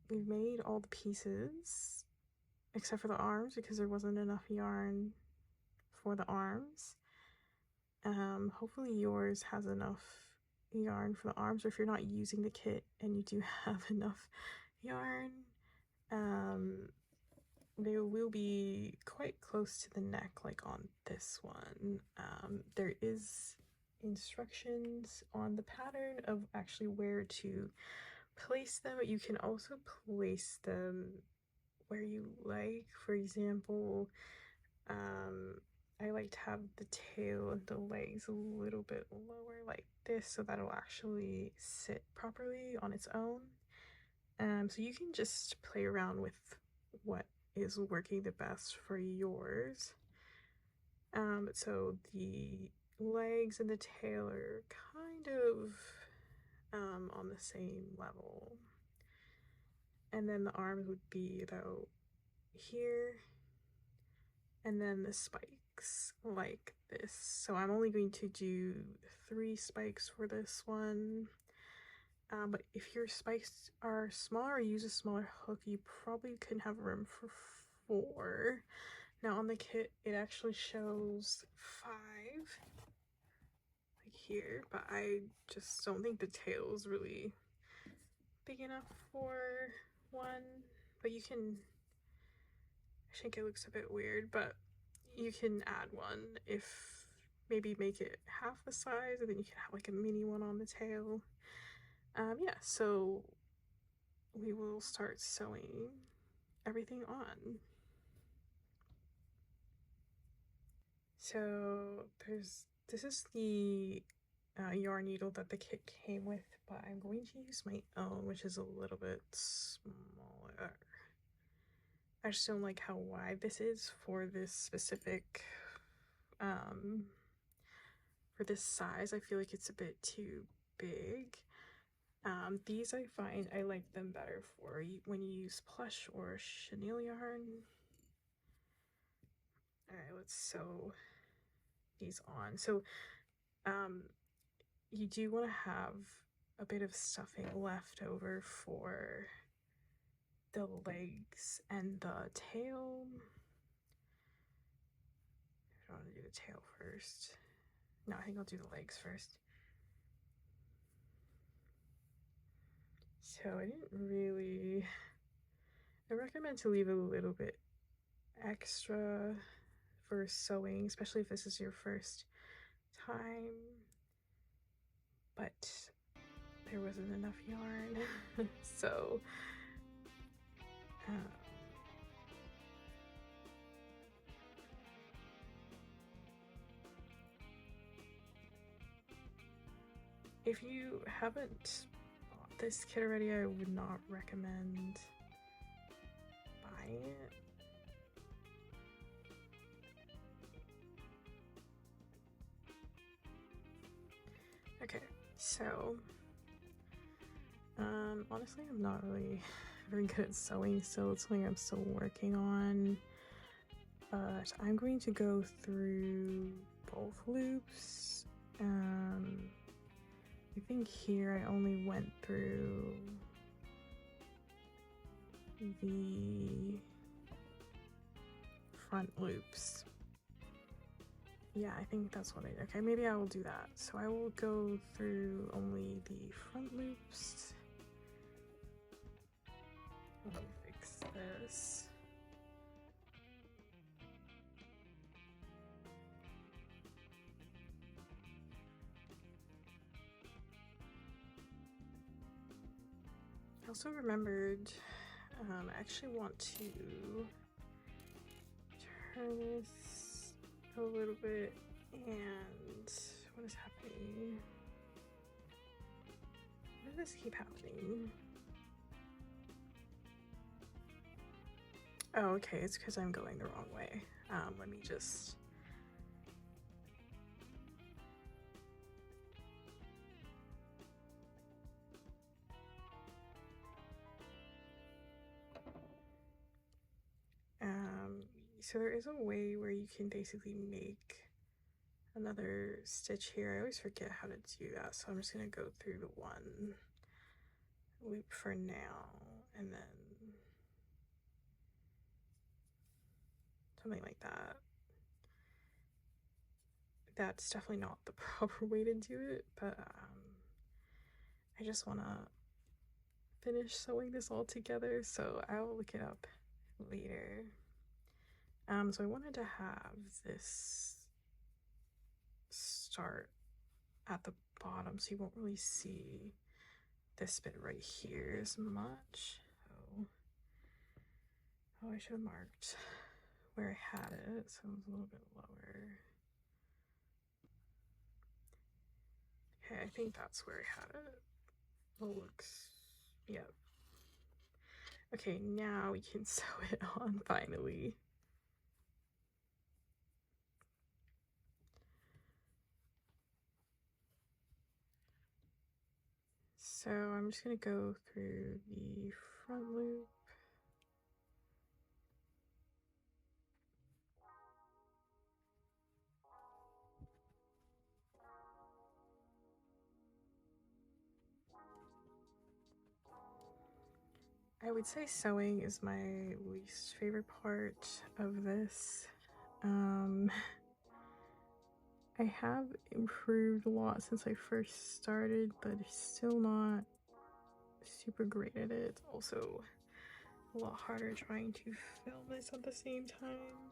we've made all the pieces except for the arms because there wasn't enough yarn for the arms. Hopefully yours has enough yarn for the arms, or if you're not using the kit and you do have enough yarn, they will be quite close to the neck like on this one. There is instructions on the pattern of actually where to place them, but you can also place them where you like. For example, I like to have the tail and the legs a little bit lower like this so that it'll actually sit properly on its own. So you can just play around with what is working the best for yours. So the legs and the tail are kind of on the same level. And then the arms would be about here. And then the spikes like this. So I'm only going to do 3 spikes for this one. But if your spikes are smaller or use a smaller hook, you probably can have room for 4. Now on the kit, it actually shows 5 like here, but I just don't think the tail is really big enough for 1. But you can, I think it looks a bit weird, but you can add 1 if maybe make it half the size, and then you can have like a mini one on the tail. Yeah, so we will start sewing everything on. So this is the yarn needle that the kit came with, but I'm going to use my own, which is a little bit smaller. I just don't like how wide this is for this specific for this size. I feel like it's a bit too big. These I find I like them better for when you use plush or chenille yarn. Alright, let's sew these on. So you do want to have a bit of stuffing left over for the legs and the tail. I don't want to do the tail first. No, I think I'll do the legs first. So I recommend to leave a little bit extra for sewing, especially if this is your first time, but there wasn't enough yarn. So if you haven't bought this kit already, I would not recommend buying it. Okay, so honestly, I'm not really very good at sewing, so it's something I'm still working on. But I'm going to go through both loops. I think here I only went through the front loops. Yeah, I think that's what I did. Okay, maybe I will do that. So I will go through only the front loops. Let me fix this. I also remembered, I actually want to turn this a little bit, and what is happening? Why does this keep happening? Oh, okay, it's because I'm going the wrong way. Let me just... So there is a way where you can basically make another stitch here. I always forget how to do that, so I'm just gonna go through the one loop for now, and then something like that. That's definitely not the proper way to do it, but I just want to finish sewing this all together, so I'll look it up later. So I wanted to have this start at the bottom, so you won't really see this bit right here as much. Oh, I should have marked where I had it, so it was a little bit lower. Okay, I think that's where I had it. Well, looks, yeah. Okay, now we can sew it on finally. So I'm just gonna go through the front loop. I would say sewing is my least favorite part of this. I have improved a lot since I first started, but still not super great at it. It's also a lot harder trying to film this at the same time.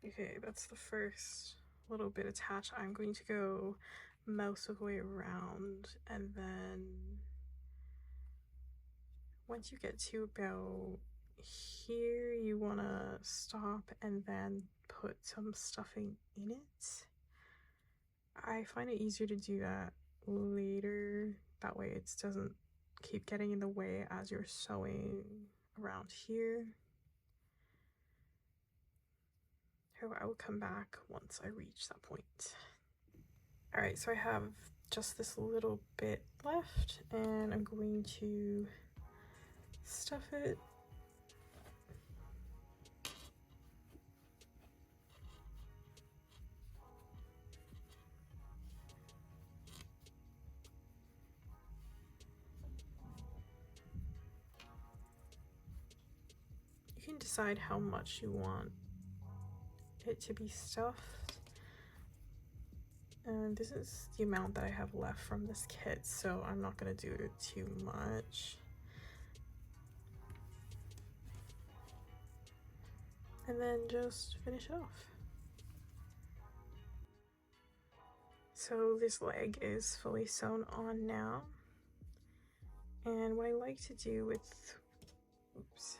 Okay, that's the first little bit attached. I'm going to go most of the way around, and then once you get to about here, you want to stop and then put some stuffing in it. I find it easier to do that later, that way it doesn't keep getting in the way as you're sewing around here. So I will come back once I reach that point. Alright, so I have just this little bit left, and I'm going to stuff it. You can decide how much you want it to be stuffed. And this is the amount that I have left from this kit, so I'm not going to do it too much. And then just finish it off. So this leg is fully sewn on now. And what I like to do with, oops.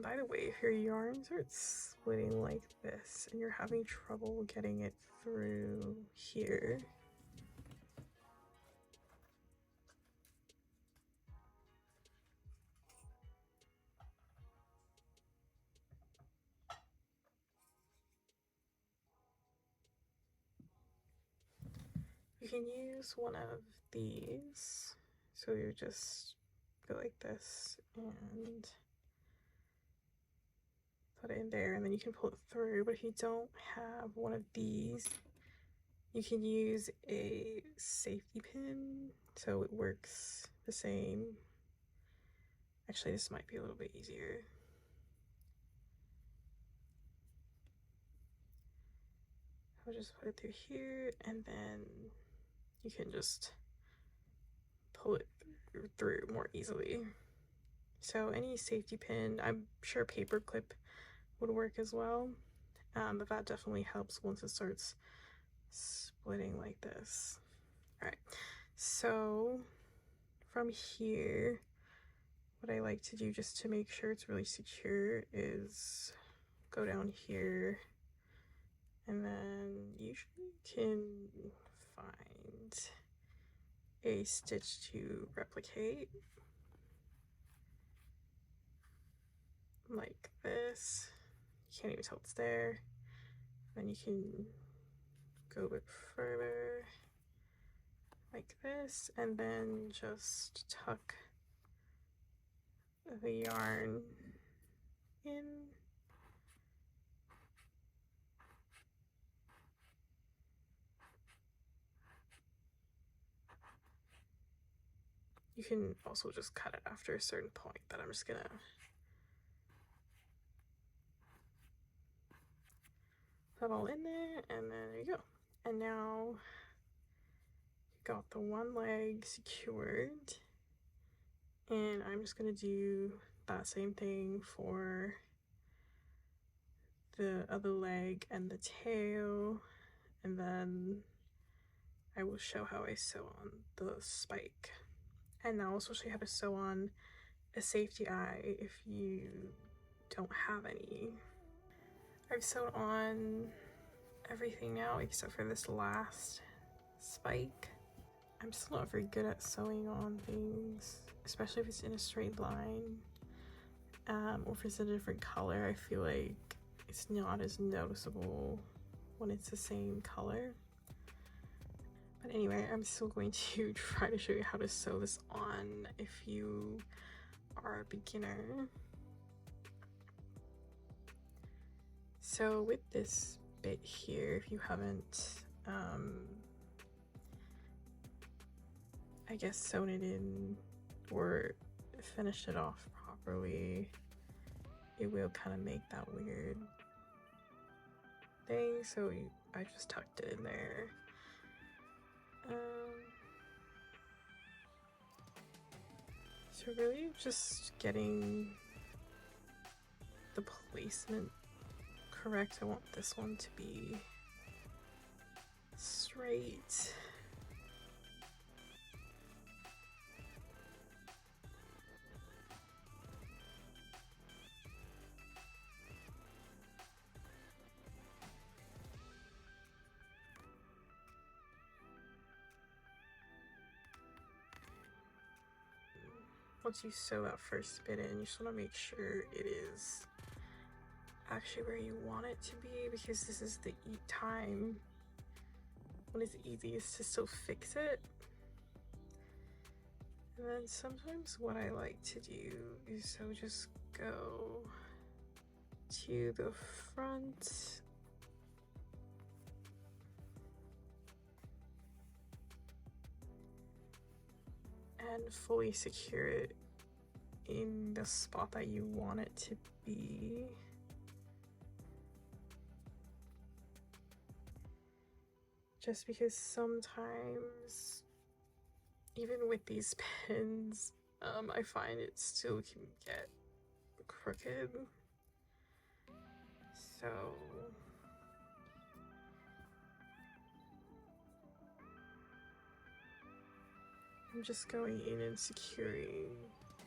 By the way, if your yarn starts splitting like this and you're having trouble getting it through here, you can use one of these. So you just go like this and put it in there, and then you can pull it through. But if you don't have one of these, you can use a safety pin so it works the same. Actually, this might be a little bit easier. I'll just put it through here, and then you can just pull it through more easily. So any safety pin, I'm sure paper clip would work as well, but that definitely helps once it starts splitting like this. All right, so from here, what I like to do just to make sure it's really secure is go down here, and then usually can find a stitch to replicate, like this. You can't even tell it's there. Then you can go a bit further, like this, and then just tuck the yarn in. You can also just cut it after a certain point, but I'm just gonna put it all in there, and then there you go. And now you got the one leg secured, and I'm just gonna do that same thing for the other leg and the tail, and then I will show how I sew on the spike. And I'll also show you how to sew on a safety eye if you don't have any. I've sewed on everything now except for this last spike. I'm still not very good at sewing on things, especially if it's in a straight line, or if it's a different color. I feel like it's not as noticeable when it's the same color. But anyway, I'm still going to try to show you how to sew this on if you are a beginner. So with this bit here, if you haven't I guess sewn it in or finished it off properly, it will kind of make that weird thing. So I just tucked it in there. So really just getting the placement correct. I want this one to be straight. Once you sew that first bit in, you just want to make sure it is actually where you want it to be, because this is the time when it's easiest to still fix it. And then sometimes what I like to do is just go to the front and fully secure it in the spot that you want it to be. Just because sometimes, even with these pins, I find it still can get crooked. So I'm just going in and securing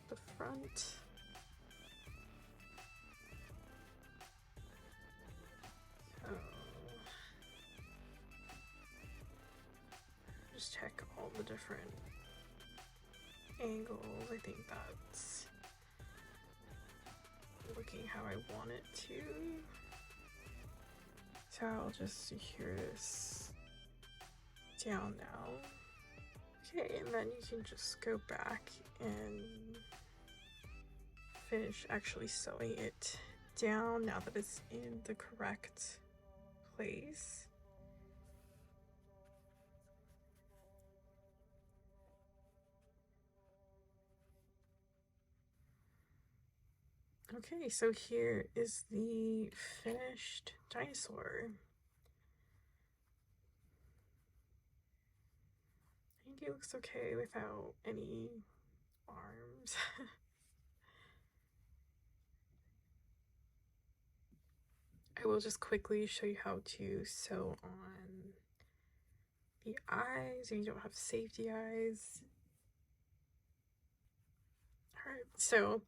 the front. So just check all the different angles. I think that's looking how I want it to. So I'll just secure this down now. Okay, and then you can just go back and finish actually sewing it down now that it's in the correct place. Okay, so here is the finished dinosaur. I think it looks okay without any arms. I will just quickly show you how to sew on the eyes if you don't have safety eyes. Alright, so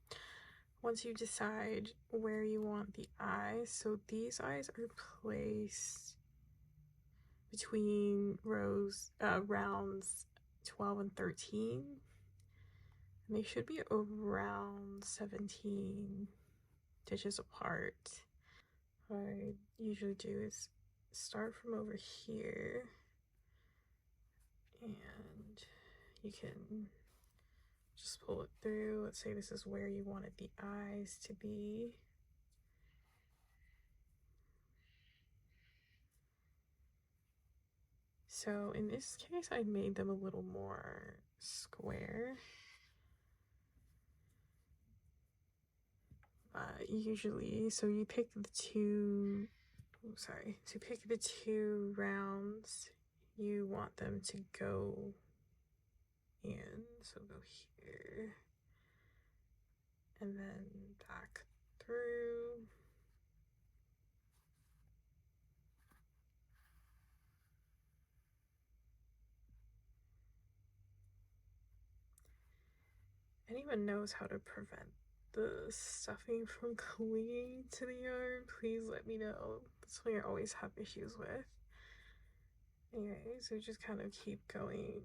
once you decide where you want the eyes, so these eyes are placed between rounds 12 and 13, and they should be around 17 stitches apart. What I usually do is start from over here, and you can just pull it through. Let's say this is where you wanted the eyes to be. So in this case, I made them a little more square. Usually, so you pick the two, so pick the two rounds you want them to go in. So go here, and then back through. Anyone knows how to prevent the stuffing from clinging to the yarn, please let me know. That's something I always have issues with. Anyway, so just kind of keep going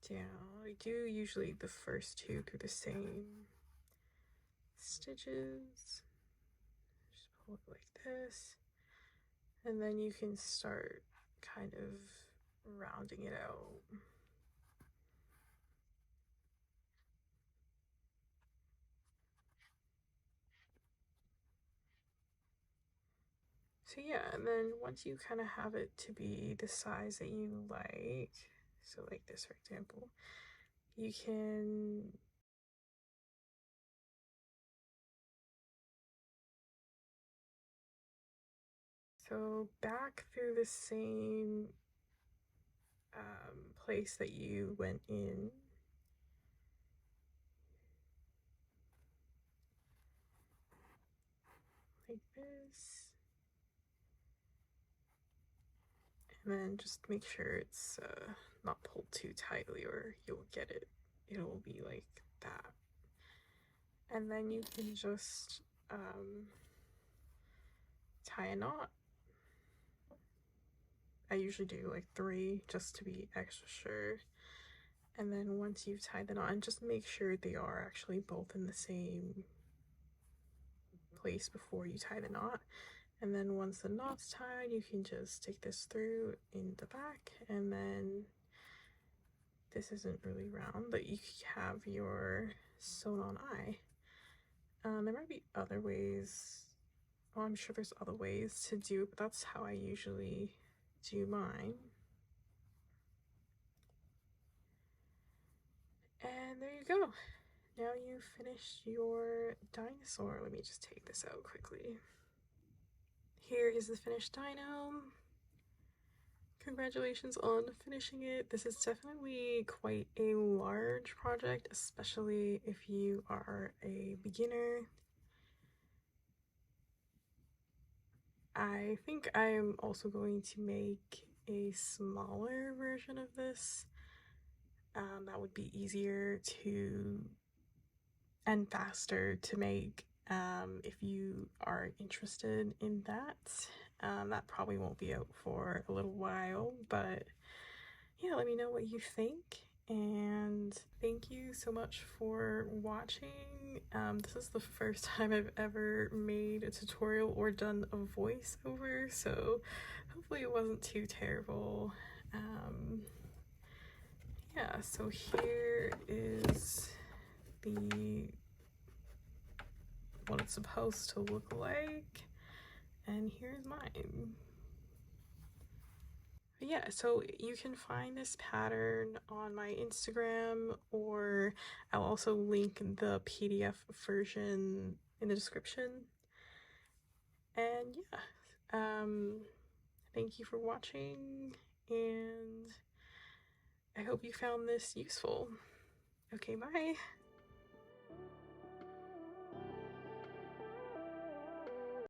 down. I do usually the first two through the same stitches. Just pull it like this, and then you can start kind of rounding it out. So yeah, and then once you kind of have it to be the size that you like, so like this for example, you can back through the same place that you went in. Like this. And then just make sure it's not pulled too tightly or you'll get it. It'll be like that. And then you can just tie a knot. I usually do like 3 just to be extra sure. And then once you've tied the knot, and just make sure they are actually both in the same place before you tie the knot. And then once the knot's tied, you can just take this through in the back, and then this isn't really round, but you have your sewn on eye. There might be other ways. Well, I'm sure there's other ways to do it, but that's how I usually do mine. And there you go. Now you've finished your dinosaur. Let me just take this out quickly. Here is the finished dino. Congratulations on finishing it. This is definitely quite a large project, especially if you are a beginner. I think I'm also going to make a smaller version of this. That would be easier to and faster to make if you are interested in that. That probably won't be out for a little while, but yeah, let me know what you think. And thank you so much for watching. This is the first time I've ever made a tutorial or done a voiceover, so hopefully it wasn't too terrible. Yeah, so here is what it's supposed to look like, and here's mine. But yeah, so you can find this pattern on my Instagram, or I'll also link the PDF version in the description. And yeah, thank you for watching, and I hope you found this useful. Okay, bye.